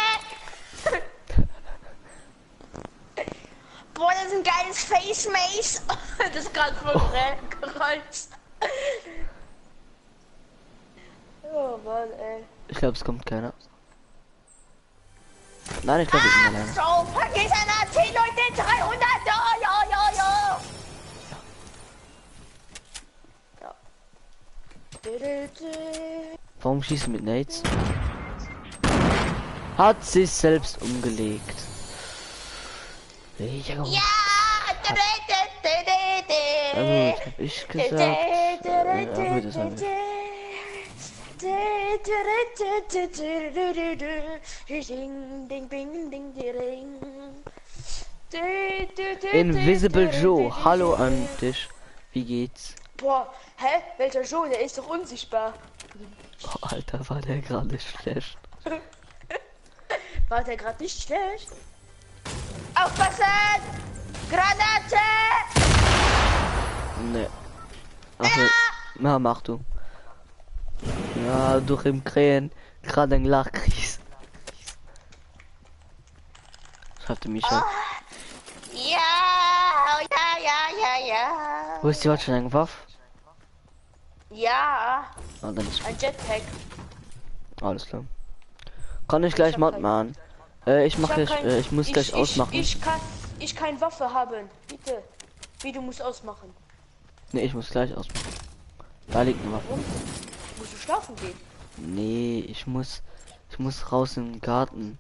Boah, das ist ein geiles Face Mace. Das ist gerade voll gerollt. Oh Mann, ey. Ich glaube, es kommt keiner. Nein, ich glaube, ich bin alleine. So, vergiss einer 10 Leute, 300. Ja. Warum schießen mit Nades? Hat sich selbst umgelegt. Ja, gut, hab ich gesagt. Ja, gut, das hab ich. Invisible Joe, hallo an dich. Wie geht's? Boah, Hä? Welcher Joe? Der ist doch unsichtbar. Oh, Alter, war der gerade schlecht. War der gerade nicht schlecht? Aufpassen! Granate! Ne. Ach, ja. Na, mach du. Ja, durch im Krähen. Gerade ein Lachkries. Schreibt mich schon. Ja. Wo ist die Watch denn Waffe? Ja, Ah, dann ist ein Jetpack. alles klar. Kann ich gleich hab Mod kein- machen. Ich mache hab gleich, kein- ich muss gleich ausmachen. Ich kann Waffe haben. Bitte. Wie, du musst ausmachen. Ne, ich muss gleich ausmachen. Da liegt eine Waffe. Warum? Musst du schlafen gehen? Nee, ich muss raus in den Garten.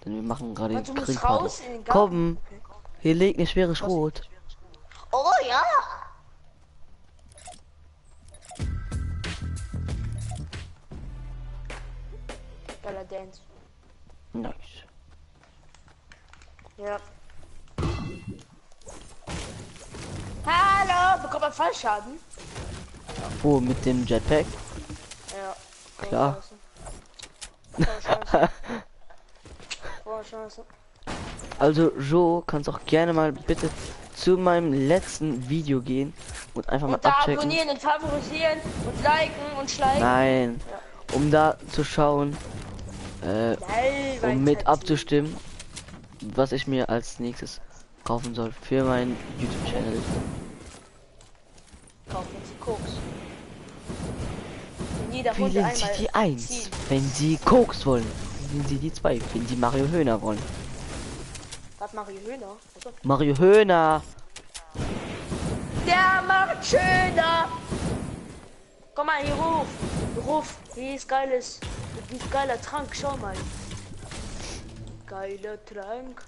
Denn wir machen gerade Und du den musst Grillparty. raus in den Garten. Komm, Okay. hier liegt eine schwere Schrot. Oh ja. Geiler Dance. Nice. Ja. Hallo, bekommt man Fallschaden? Wo, mit dem Jetpack? Ja. Klar. Oh, Scheiße. Also Joe, kannst auch gerne mal bitte zu meinem letzten Video gehen und einfach mal Und da abchecken. abonnieren und favorisieren und liken und schleichen. Nein, um da zu schauen, Nein, um mit abzustimmen, was ich mir als nächstes kaufen soll für meinen YouTube-Channel. Kaufen Sie Koks. Wenn jeder Runde Wählen Sie einmal die 1, ziehen. wenn Sie Koks wollen. Wählen Sie die 2, wenn Sie Mario Höhner wollen. Was Mario Höhner? Also, Mario Höhner! der macht schöner. Komm mal hier ruf. Ruf. Hier ist geiles. Hier ist geiler Trank. Schau mal. Geiler Trank.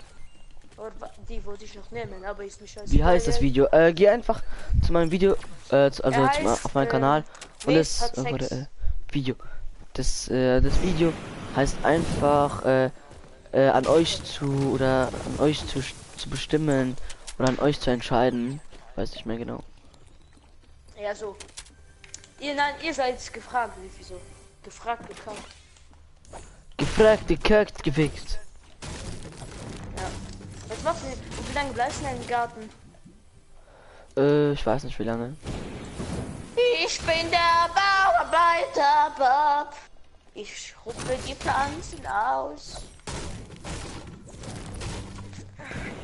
Die wollte ich noch nehmen, aber ist nicht scheiße. Wie heißt das Video? Geh einfach zu meinem Video, also heißt, auf meinen Kanal und Wes das hat Sex? Video. Das Video heißt einfach an euch zu zu bestimmen oder an euch zu entscheiden. Weiß nicht mehr genau. Ja, so. Nein, ihr seid gefragt. Wieso? Gefragt, gekauft. Gefragt, gekackt, gefickt. Ja. Was machst du? Wie lange bleibst du denn im Garten? Ich weiß nicht wie lange. Ich bin der Bauarbeiter Bob. Ich schruppe die Pflanzen aus.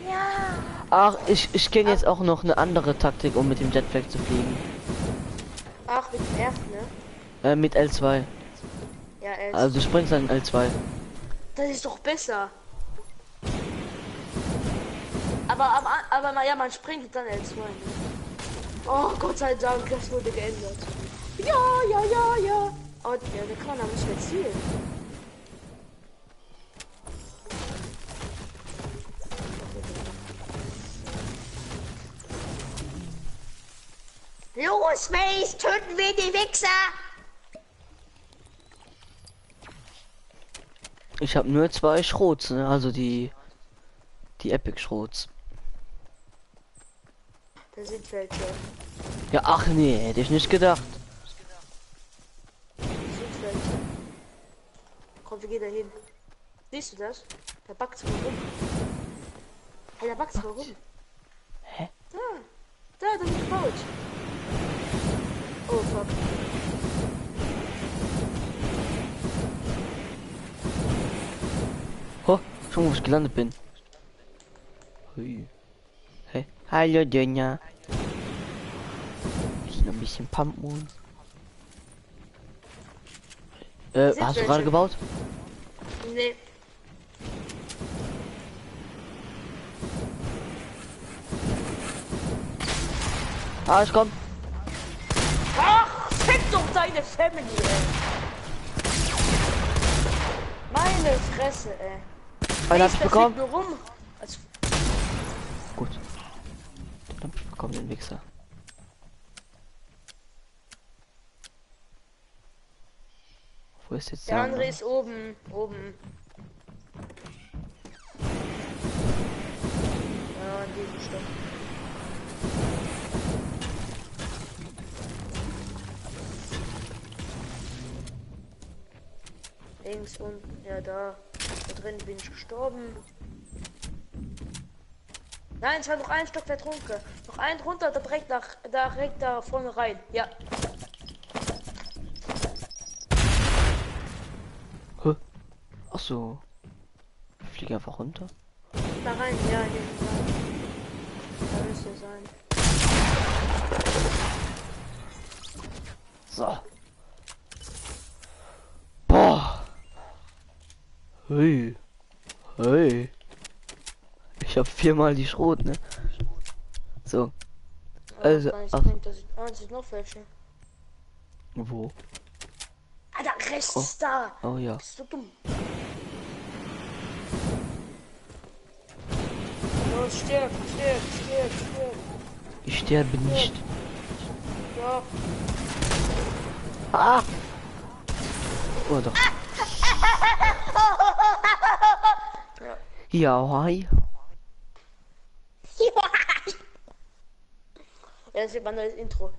Ja. Ach, ich kenne jetzt auch noch eine andere Taktik, um mit dem Jetpack zu fliegen. Ach, mit dem ersten, ne? Mit L2. Ja, Also du springst dann L2. das ist doch besser. Aber ja, man springt dann L2. Ne? Oh, Gott sei Dank, das wurde geändert. Ja. Oh, ja, der kann, da muss jetzt zielen. Los, Mace, töten wir die Wichser! Ich habe nur 2 Schrots, ne? Also die Epic Schrots. Da sind welche. Ja, ach nee, hätte ich nicht gedacht. Da sind welche. Komm, wir gehen da hin. Siehst du das? Da backt es rum. Hey, da backt es rum. Hä? Da wird gebaut. Oh, fuck. Ho, schon wo ich gelandet bin. Hui. Hey, hallo Dönja. Ich noch ein bisschen Pumpmoon. Hast du welche. gerade gebaut? Nee. Ah, ich komm. Ach, fick doch deine Family, ey. Meine Fresse, ey. Einer hab ich Das bekommen. liegt nur rum. Also, Gut. Dann hab ich bekommen den Wichser. Wo ist jetzt der andere ist oben. Ja, an diesem Stock. links unten, ja da. Da drin bin ich gestorben. Nein, ich war noch ein Stock vertrunken. Noch ein drunter, direkt da vorne rein. Ja. Hä? Ach so. Ich fliege einfach runter. Da rein, ja, hier. Da müsste es sein. So. Boah. Hey. Hey. Ich hab 4-mal die Schrot, ne? So. Also, ach, Das ist noch welche. wo? Ah, da rechts da. Oh ja. Bist du dumm? Los, stirb. Ich sterbe nicht. Ja. Ah! Oh doch. Ja, hi. Ja, das wird mein neues Intro.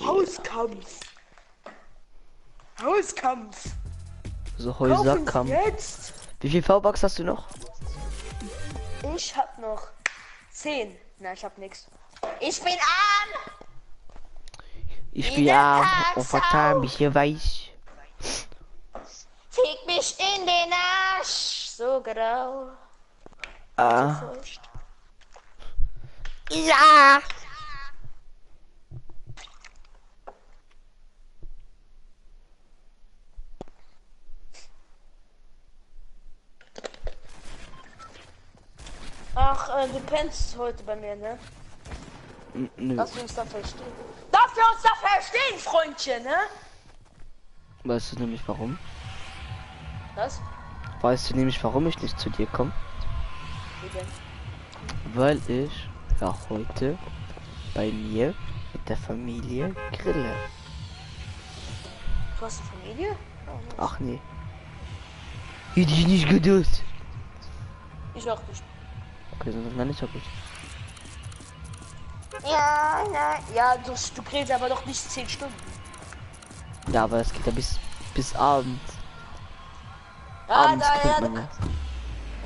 Hauskampf. So Kaufen Häuserkampf. Sie jetzt. Wie viel V-Bucks hast du noch? Ich hab noch 10. Nein, ich hab nix. Ich bin arm. Ich bin Jeden arm Tag und vertan Sau. mich hier weiß. Fick mich in den Arsch. So grau. Ah. Feucht. Ja. Ach, du pennst heute bei mir, ne? Nö. Lass uns da verstehen. Darf wir uns da verstehen, Freundchen, ne? Weißt du nämlich warum? Was? Weißt du nämlich warum ich nicht zu dir komme? Wie denn? Weil ich ja heute bei mir mit der Familie grille. Du hast eine Familie? Oh, nice. Ach nee. Hätte ich nicht gedacht. Ich auch nicht. Okay, sonst nein, ist ja gut. Ja, nein. Ja, du grillst aber doch nicht 10 Stunden. Ja, aber es geht ja bis abends. Ja, Abends da, grillt ja, man ja.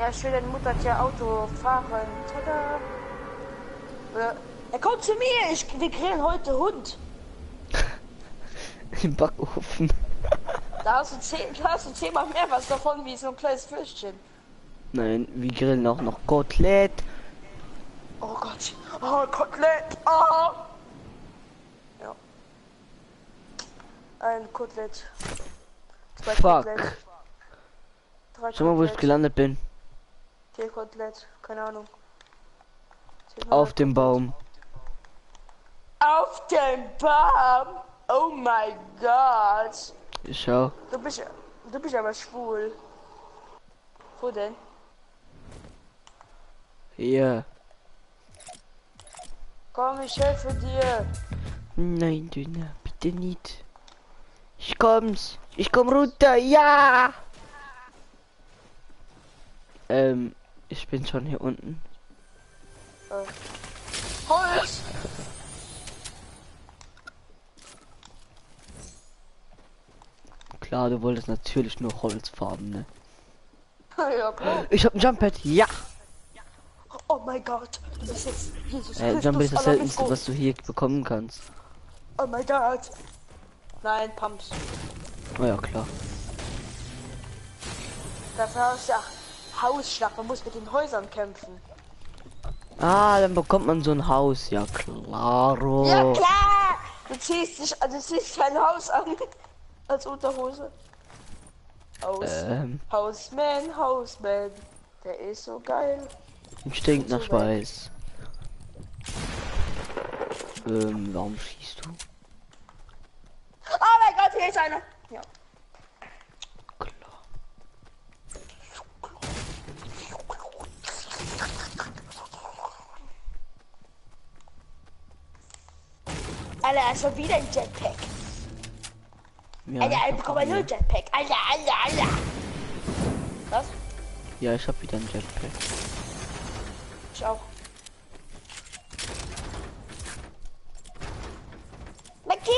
ja, schön, deine Mutter hat ja Auto fahren. Tada. Er kommt zu mir. Wir grillen heute Hund. Im Backofen. Da hast du 10-mal mehr was davon wie so ein kleines Würstchen. Nein, wir grillen auch noch Kotelett. Oh Gott. Oh, Kotelett. Oh. Ja. Ein Kotelett. 2 Fuck. Kotelett. 3 Schau mal, wo ich Kotelett. gelandet bin. 4 Kotelett. Keine Ahnung. 10 Auf dem Baum. Auf dem Baum. Oh mein Gott. Schau. Du bist aber schwul. Wo denn? Hier. Komm, ich helfe dir. Nein, Dünner, bitte nicht. Ich komm's. Ich komm runter. Ja. Ich bin schon hier unten. Holz. Klar, du wolltest natürlich nur Holzfarben, ne? Ja, klar. Ich hab ein Jumppad. Ja. Oh mein Gott. Du bist jetzt Jesus Jumppad ist das aller seltenste, Missgut. was du hier bekommen kannst. Oh mein Gott. Nein, Pumps. Oh ja, klar. Dafür hast du ja Hausschlacht. Man muss mit den Häusern kämpfen. Ah, dann bekommt man so ein Haus. Ja, klaro. Ja, klar. Du ziehst kein Haus an. Als Unterhose. Hausman. Der ist so geil. Stinkt nach Schweiß. Warum schießt du? Oh mein Gott, hier ist einer. Ja. Klar. Alter, schon wieder ein Jetpack. Ja, Alter, ich ich hab bekomme auch nur wieder- Jetpack. Alter. Was? Ja, ich hab wieder ein Jetpack. Ich auch. Maki!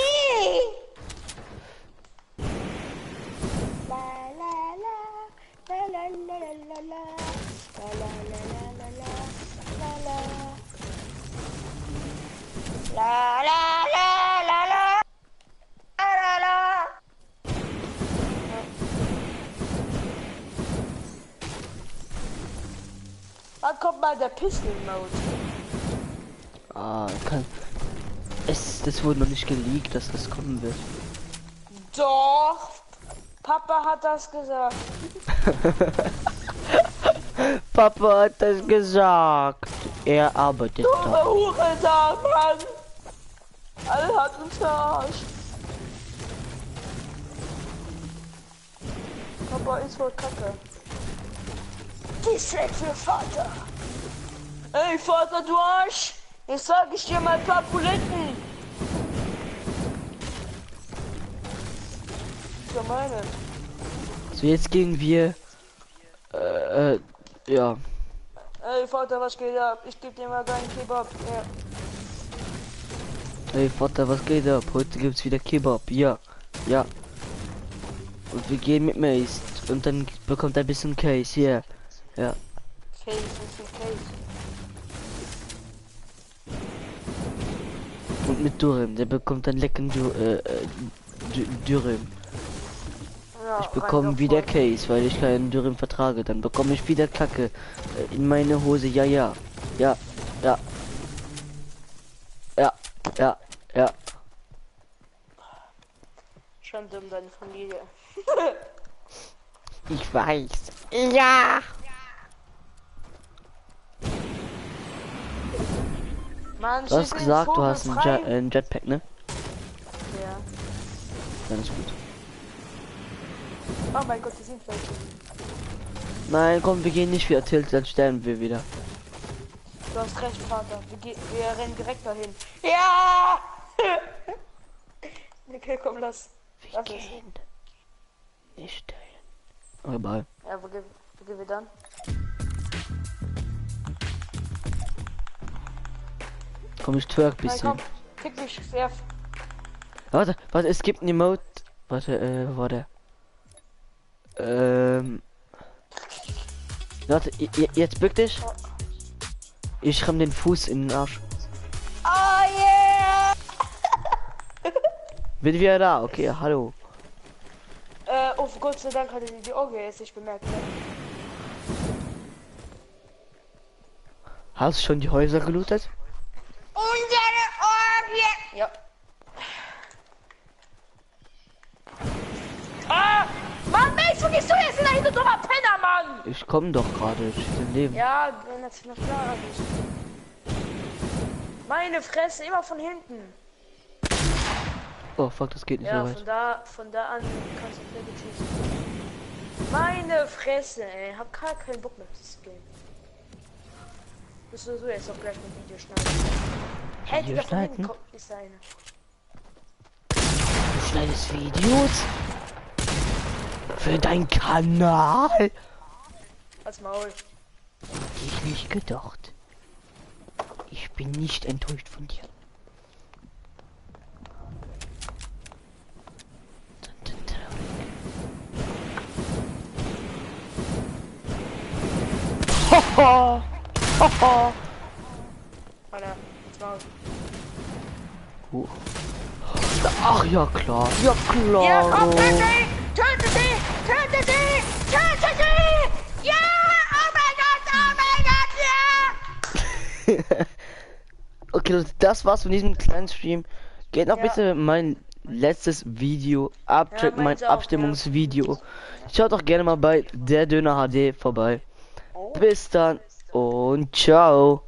Wann kommt mal der Pistol-Mode? Ah, das wurde noch nicht geleakt, dass das kommen wird. Doch! Papa hat das gesagt. Papa hat das gesagt. Er arbeitet Dumme da. Hurensohn, Mann! Alle hat uns verarscht. Papa ist wohl kacke. Die schlägt für Vater. Ey, Vater, du Arsch! Jetzt sag ich dir mal ein paar Buletten. Für meine. So, jetzt gehen wir. Ja. Ey, Vater, was geht ab? Ich geb dir mal deinen Kebab. Ja. Hey Vater, was geht ab? Heute gibt's wieder Kebab. Ja. Ja. Und wir gehen mit Mace. Und dann bekommt er ein bisschen Case. Hier. Ja. Case, was für Case? Und mit Durim. Der bekommt dann lecken Durim. Ja, Ich bekomme wieder Case, weil ich keinen Durim vertrage. Dann bekomme ich wieder Kacke in meine Hose. Ja, ja. Ja. Ja. Ja. Ja. Ja. Schande um deine Familie. Ich weiß. Ja. Mann, Du hast gesagt, du hast ein Jetpack, ne? Ja. Dann ist gut. Oh mein Gott, die sind welche. Nein, komm, wir gehen nicht wieder Tilt, dann sterben wir wieder. Du hast recht, Vater. Wir rennen direkt dahin. Ja! Okay, komm, lass. Wir gehen. Nicht stellen. Okay, bye. Ja, wo gehen wir dann? Komm, ich twerk Nein, bisschen. komm. Fick mich, werf. Warte, es gibt ein Emote. Warte, warte. Warte, jetzt bück dich. Ich ramm den Fuß in den Arsch. Oh yeah! Bin wieder da, okay, hallo. Oh, Gott sei Dank hatte die Augen jetzt nicht bemerkt. Ne? Hast du schon die Häuser gelootet? Unsere Orgie! Ja. Ah! Mann, Mensch, wo gehst du jetzt hin, du dummer Penner, Mann? Ich komm doch gerade, ich bin im Leben. Ja, wenn das noch klar ist. Meine Fresse, immer von hinten. Oh fuck, das geht nicht Ja, so weit. von da an kannst du sehr gut schießen. Meine Fresse, ey. Hab gar keinen Bock mehr auf dieses Game. Müssen du jetzt auch gleich ein Video schneiden. Hätte Video da von hinten schneiden? kommt, ist da eine. Du schneidest Videos? Für deinen Kanal? Als Maul. Hätte ich nicht gedacht. Ich bin nicht enttäuscht von dir. Haha! Haha! Alter, als Maul. Ach ja klar, ja klar. Ja, komm, töte sie! Töte sie! Töte sie! Töte sie! Ja! Oh mein Gott, ja! Okay, Leute, das war's von diesem kleinen Stream. Geht noch Ja. bitte mein letztes Video abchecken, mein meins auch, Abstimmungsvideo. Schaut doch gerne mal bei der Döner HD vorbei. Oh. Bis dann und ciao.